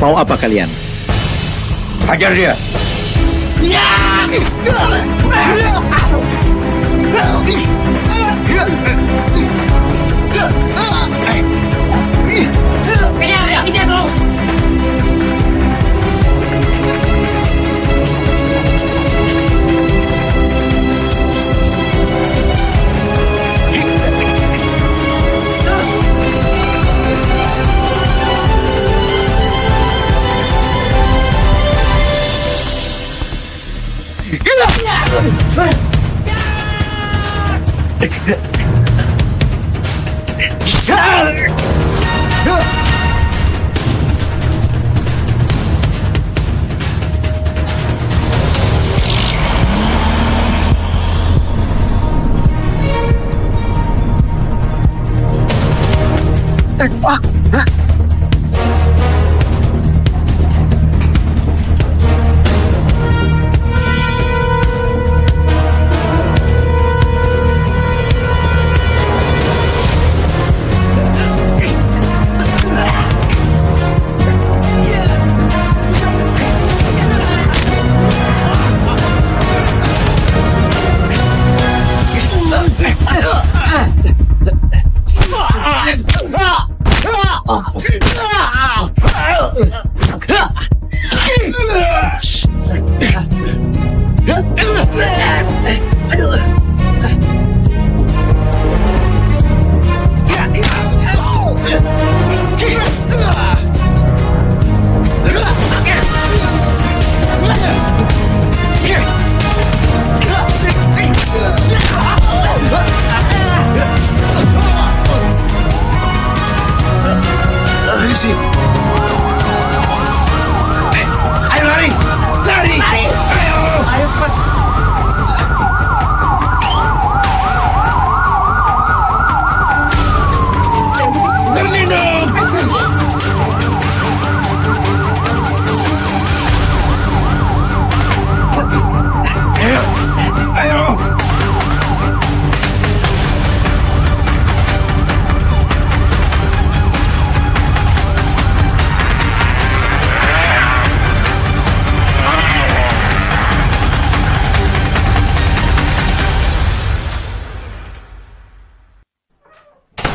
Mau apa kalian? Hajar dia. Kejar dulu.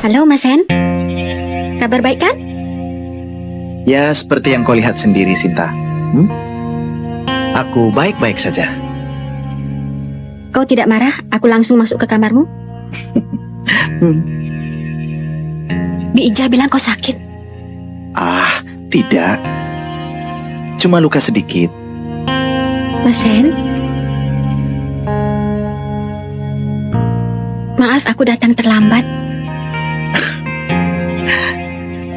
Halo, Mas Hen. Kabar baik kan? Ya, seperti yang kau lihat sendiri, Sinta. Aku baik-baik saja. Kau tidak marah? Aku langsung masuk ke kamarmu. Bi Ija bilang kau sakit. Ah, tidak. Cuma luka sedikit. Mas Hen? Maaf, aku datang terlambat.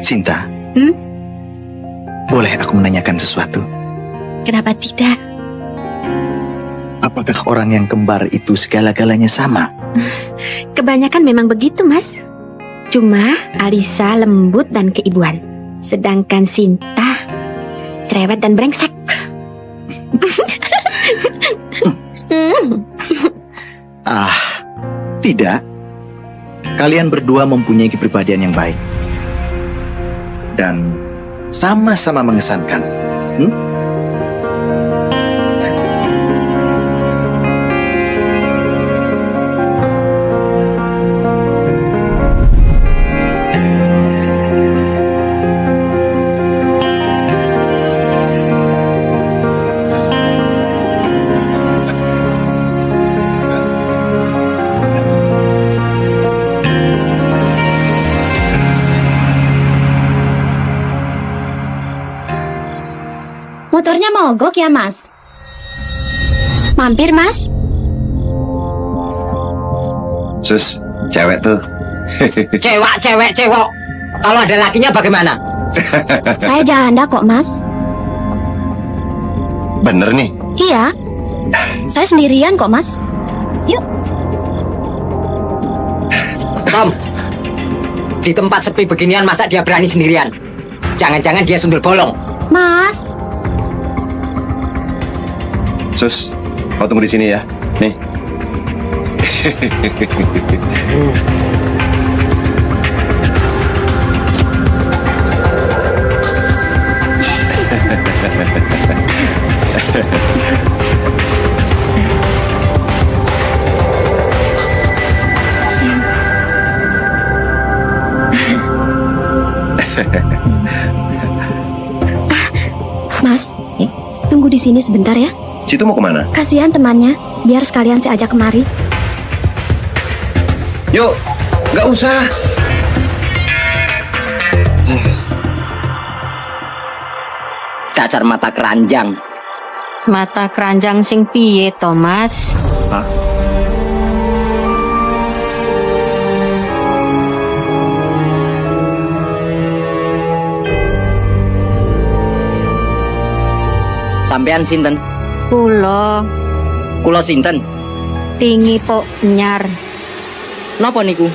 Sinta, boleh aku menanyakan sesuatu? Kenapa tidak? Apakah orang yang kembar itu segala-galanya sama? Kebanyakan memang begitu, Mas. Cuma Alisa lembut dan keibuan, sedangkan Sinta cerewet dan brengsek. Ah, tidak. Kalian berdua mempunyai kepribadian yang baik dan sama-sama mengesankan. Motornya mogok ya, Mas? Mampir, Mas. Sus, cewek tuh. Cewek. Kalau ada lakinya bagaimana? Saya janda kok, Mas. Bener nih. Iya. Saya sendirian kok, Mas. Yuk. Tom, di tempat sepi beginian masa dia berani sendirian? Jangan-jangan dia sundul bolong. Mas. Sus, kau tunggu di sini ya. Nih. Mas, tunggu di sini sebentar ya. Situ mau kemana? Kasihan temannya, biar sekalian saya ajak kemari. Yuk, nggak usah. Dasar mata keranjang. Mata keranjang sing piye, Thomas? Hah? Sampean sinten? Kulo sinten? Tingi Pok Nyar. Napa niku?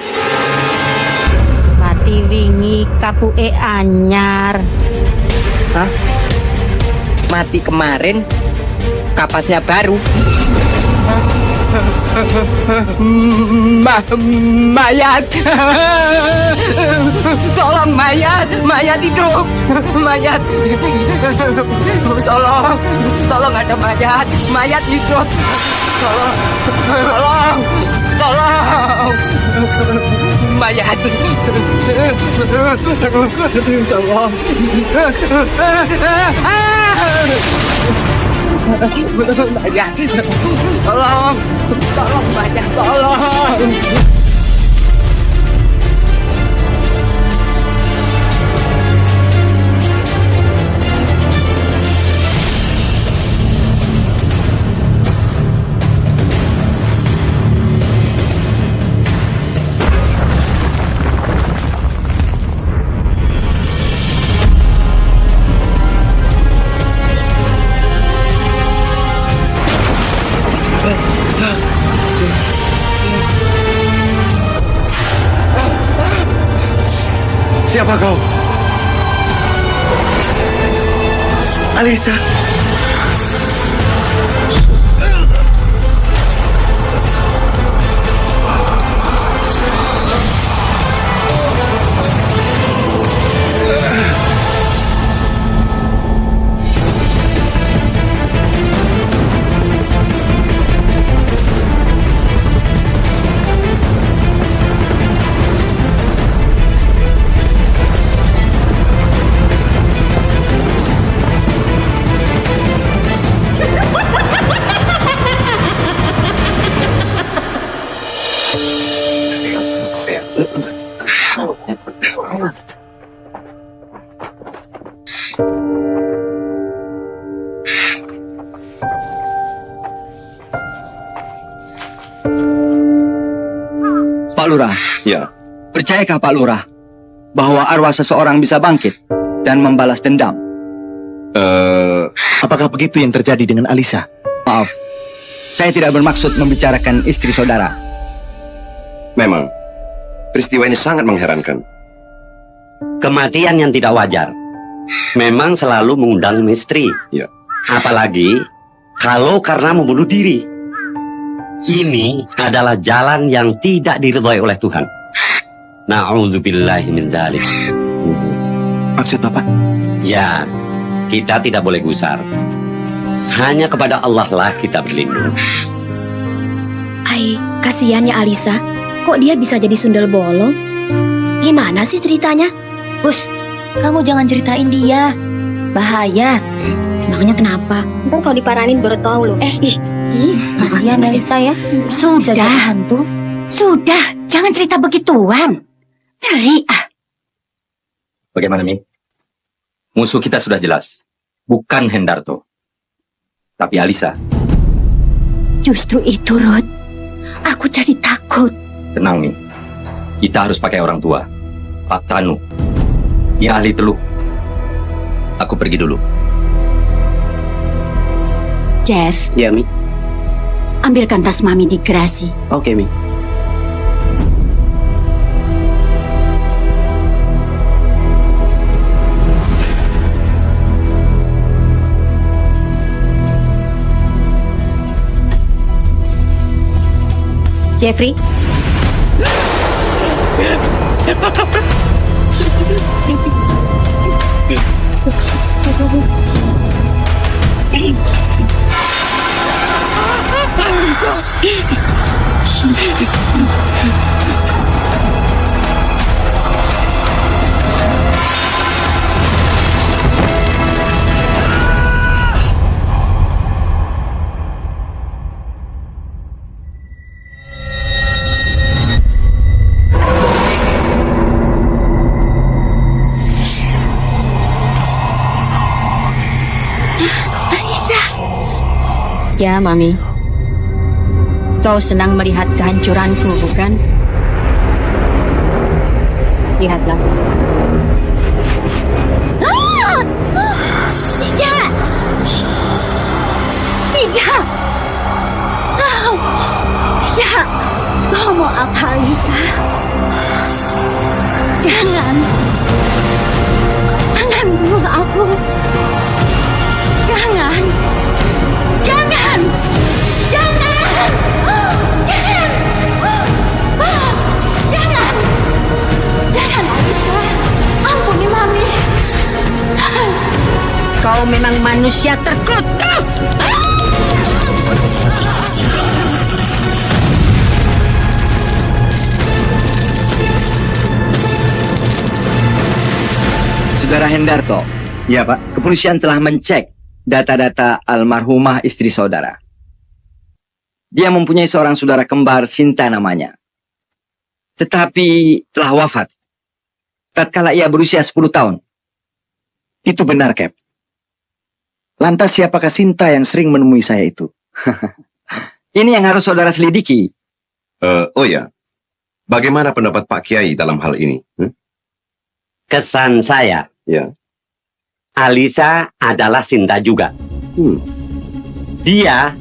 Mati wingi kapuke anyar. Hah? Mati kemarin, kapasnya baru. Mayat. Tolong mayat hidup. Mayat. Tolong ada mayat hidup. Tolong. Mayat. Tolong. Mayat. Tolong mayat, tolong. Siapa kau? Alisa. Pak Lurah. Ya. Percayakah Pak Lurah bahwa arwah seseorang bisa bangkit dan membalas dendam? Apakah begitu yang terjadi dengan Alisa? Maaf, saya tidak bermaksud membicarakan istri saudara. Memang, peristiwa ini sangat mengherankan. Kematian yang tidak wajar memang selalu mengundang misteri. Ya. Apalagi kalau karena membunuh diri. Ini adalah jalan yang tidak diridhoi oleh Tuhan. Na'udzubillahi min dzalik. Maksud Bapak? Ya, kita tidak boleh gusar. Hanya kepada Allah lah kita berlindung. Ai, kasihannya Alisa. Kok dia bisa jadi sundel bolong? Gimana sih ceritanya? Bus, kamu jangan ceritain dia. Bahaya. Emangnya kenapa? Ntar kalau diparanin baru tahu loh. Kasihan Alisa ya. Sudah, sudah, jangan cerita begituan. Ngeri ah. Bagaimana, Mi? Musuh kita sudah jelas. Bukan Hendarto. Tapi Alisa. Justru itu, Rod. Aku jadi takut. Tenang, Mi. Kita harus pakai orang tua. Pak Tanu. Dia ahli teluh. Aku pergi dulu. Jeff. Ya, Mi. Ambilkan tas Mami di garasi. Oke, Mi. Jeffrey. Ya, Mami. Kau senang melihat kehancuranku, bukan? Lihatlah. Tidak! Tidak! Oh, tidak! Kau mau apa, Lisa? Jangan! Jangan bunuh aku! Jangan! Jangan! Jangan! Jangan! Jangan! Jangan, Alisa! Ampuni Mami! Kau memang manusia terkutuk! Saudara Hendarto. Ya, Pak. Kepolisian telah mencek data-data almarhumah istri saudara. Dia mempunyai seorang saudara kembar, Sinta namanya. Tetapi telah wafat tatkala ia berusia 10 tahun. Itu benar, Cap. Lantas siapakah Sinta yang sering menemui saya itu? Ini yang harus saudara selidiki. Oh ya, bagaimana pendapat Pak Kiai dalam hal ini? Kesan saya, Ya. Alisa adalah Sinta juga. Dia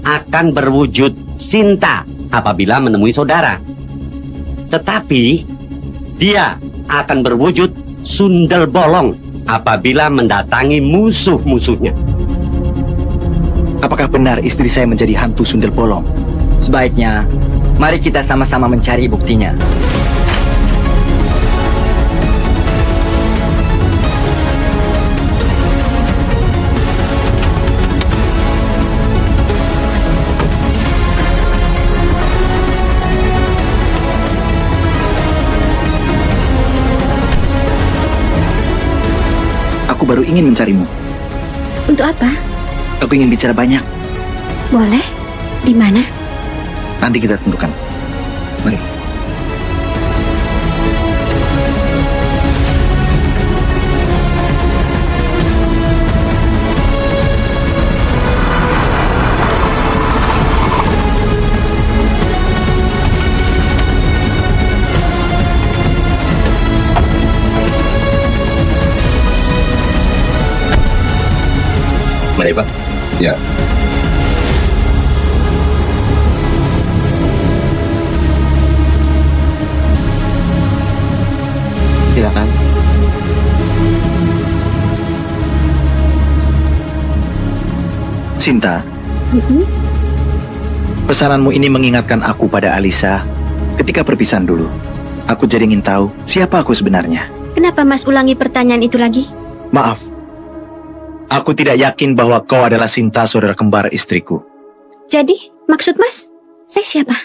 akan berwujud Sinta apabila menemui saudara. Tetapi dia akan berwujud sundel bolong apabila mendatangi musuh-musuhnya. Apakah benar istri saya menjadi hantu sundel bolong? Sebaiknya, mari kita sama-sama mencari buktinya. Aku baru ingin mencarimu. Untuk apa? Aku ingin bicara banyak. Boleh? Di mana? Nanti kita tentukan. Mari. Mari, Pak. Ya. Silakan. Sinta, pesananmu ini mengingatkan aku pada Alisa ketika perpisahan dulu. Aku jadi ingin tahu siapa aku sebenarnya. Kenapa Mas ulangi pertanyaan itu lagi? Maaf, aku tidak yakin bahwa kau adalah Sinta, saudara kembar istriku. Jadi, maksud Mas, saya siapa?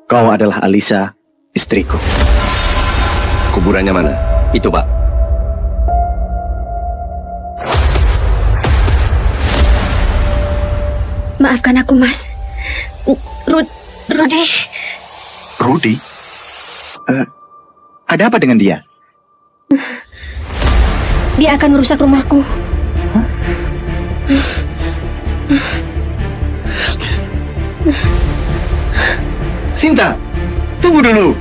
Kau adalah Alisa, istriku. Kuburannya mana? Itu, Pak. Maafkan aku, Mas. Rudy. Rudy? Ada apa dengan dia? Dia akan merusak rumahku. Sinta, tunggu dulu.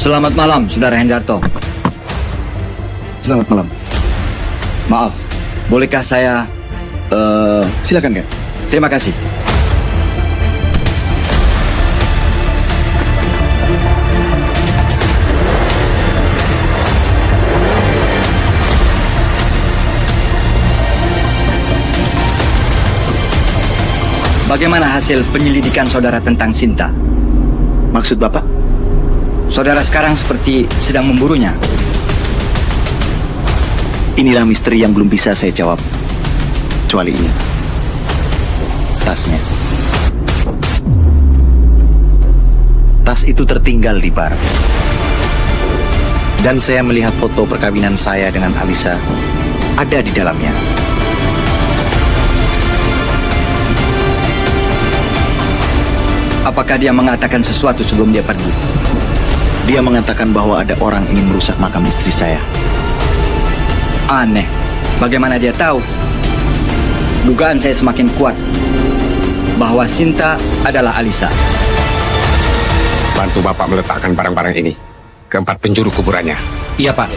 Selamat malam, Saudara Hendarto. Selamat malam. Maaf, bolehkah saya... Silakan, Kak. Terima kasih. Bagaimana hasil penyelidikan saudara tentang Sinta? Maksud Bapak? Saudara sekarang seperti sedang memburunya. Inilah misteri yang belum bisa saya jawab. Kecuali ini. Tasnya. Tas itu tertinggal di bar. Dan saya melihat foto perkawinan saya dengan Alisa ada di dalamnya. Apakah dia mengatakan sesuatu sebelum dia pergi? Dia mengatakan bahwa ada orang ingin merusak makam istri saya. Aneh. Bagaimana dia tahu? Dugaan saya semakin kuat bahwa Sinta adalah Alisa. Bantu Bapak meletakkan barang-barang ini ke 4 penjuru kuburannya. Iya, Pak.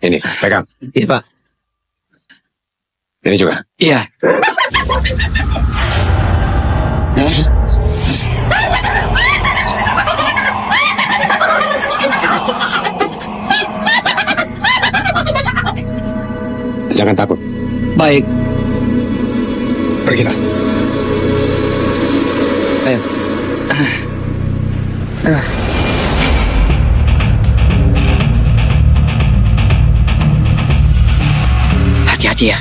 Ini, pegang. Iya, Pak. Ini juga. Iya. Jangan takut. Baik. Pergilah. Ayo. Hati-hati ya.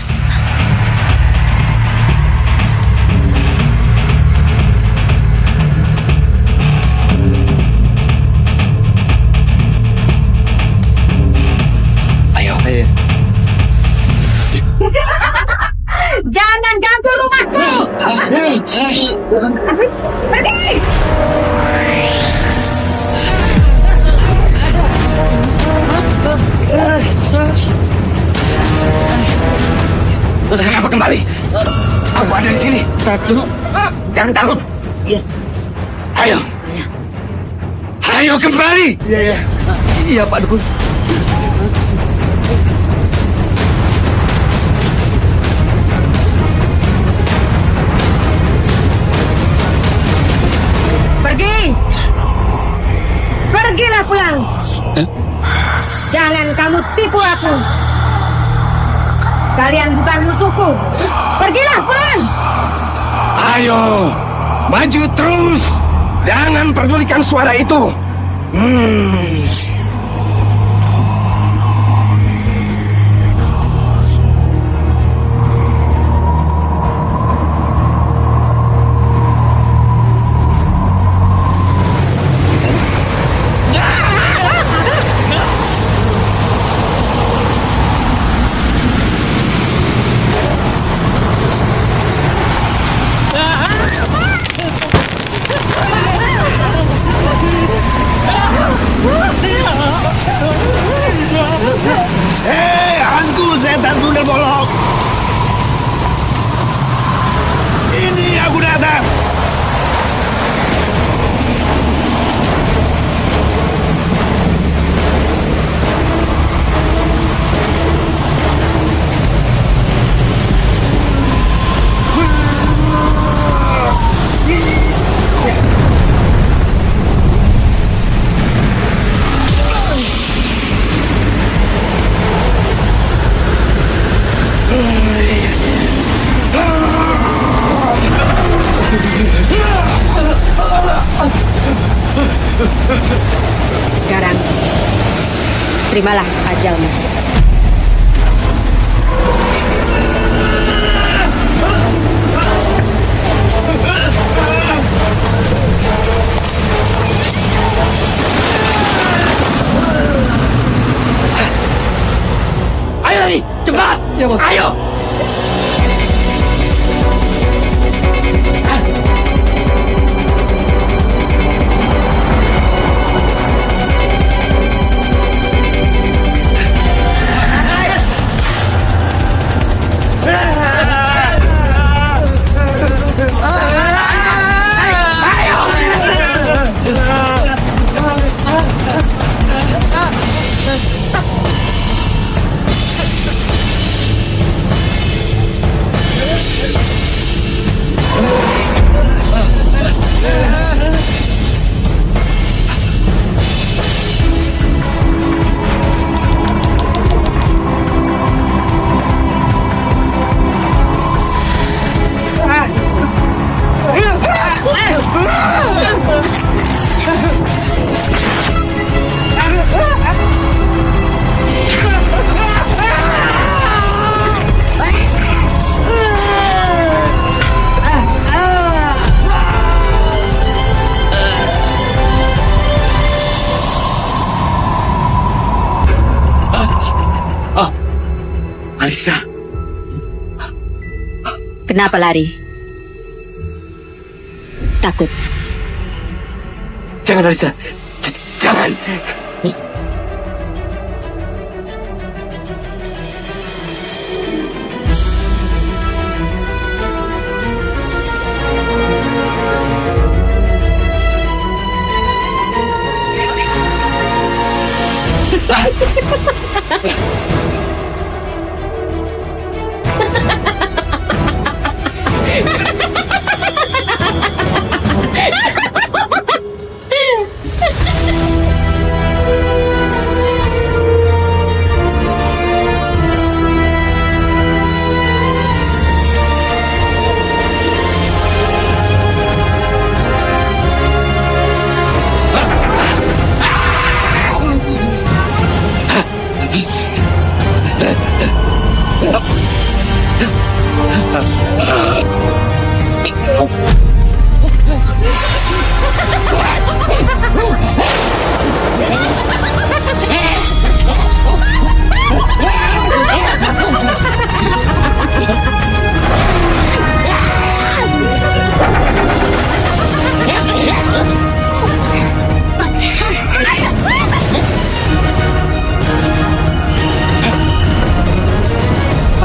Jangan ganggu rumahku. Pergi. Kenapa kembali? Aku ada di sini. Jangan takut. Ayo. Ayo kembali. Iya, Pak Dukun. Pergilah pulang. Jangan kamu tipu aku. Kalian bukan musuhku. Pergilah pulang. Ayo, maju terus. Jangan pedulikan suara itu. terimalah ajalmu. Ayo lari, cepat! Ya, Bos. Ayo! Alisa. Kenapa lari? Takut? Jangan, Alisa. Jangan.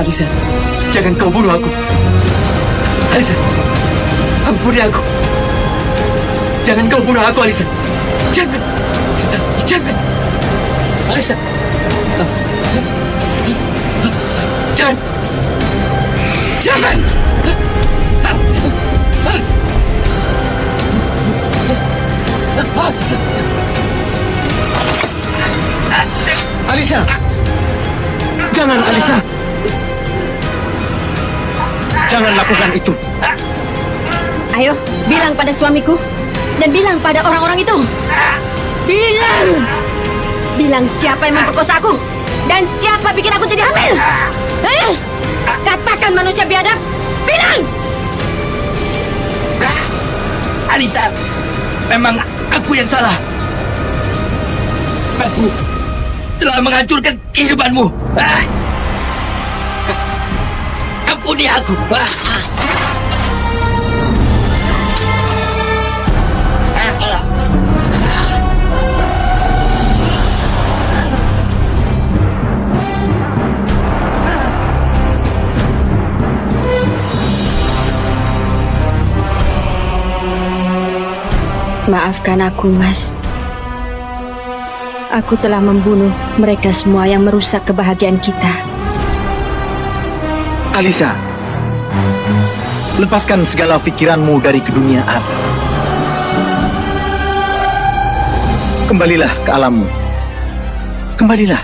Alisa, jangan kau bunuh aku. Alisa, ampuni aku. Jangan kau bunuh aku, Alisa. Jangan. Jangan. Alisa. Jangan. Jangan. Alisa. Jangan, Alisa. Jangan lakukan itu. Ayo, bilang pada suamiku dan bilang pada orang-orang itu. Bilang siapa yang memperkosa aku dan siapa bikin aku jadi hamil. Katakan manusia biadab. Bilang. Alisa, memang aku yang salah. Aku telah menghancurkan kehidupanmu. Ampuni aku. Maafkan aku, Mas. Aku telah membunuh mereka semua yang merusak kebahagiaan kita. Alisa, lepaskan segala pikiranmu dari keduniaan. Kembalilah ke alammu. Kembalilah.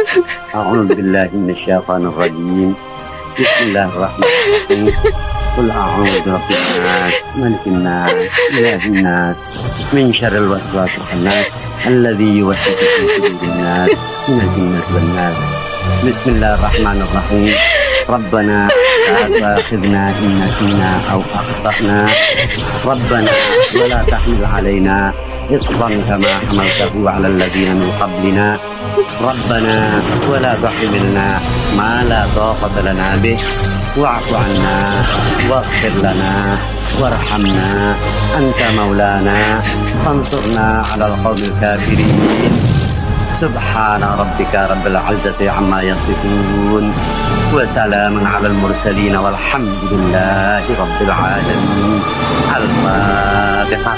Ha ha ha. أعوذ بالله من الشيطان الرجيم. بسم الله الرحمن الرحيم. قل أعوذ برب الناس ملك الناس إله الناس من شر الوسواس الخناس الذي يوسوس في صدور الناس من الجنة والناس. بسم الله الرحمن الرحيم. ربنا لا تؤاخذنا إن نسينا أو أخطأنا ربنا ولا تحمل علينا إصرا كما حملته على الذين من قبلنا ربنا ولا تحملنا ما لا طاقة لنا به واعف عنا واغفر لنا وارحمنا أنت مولانا فانصرنا على القوم الكافرين. سبحان ربك رب العزة عما يصفون وسلام على المرسلين والحمد لله رب العالمين. الفاتحة.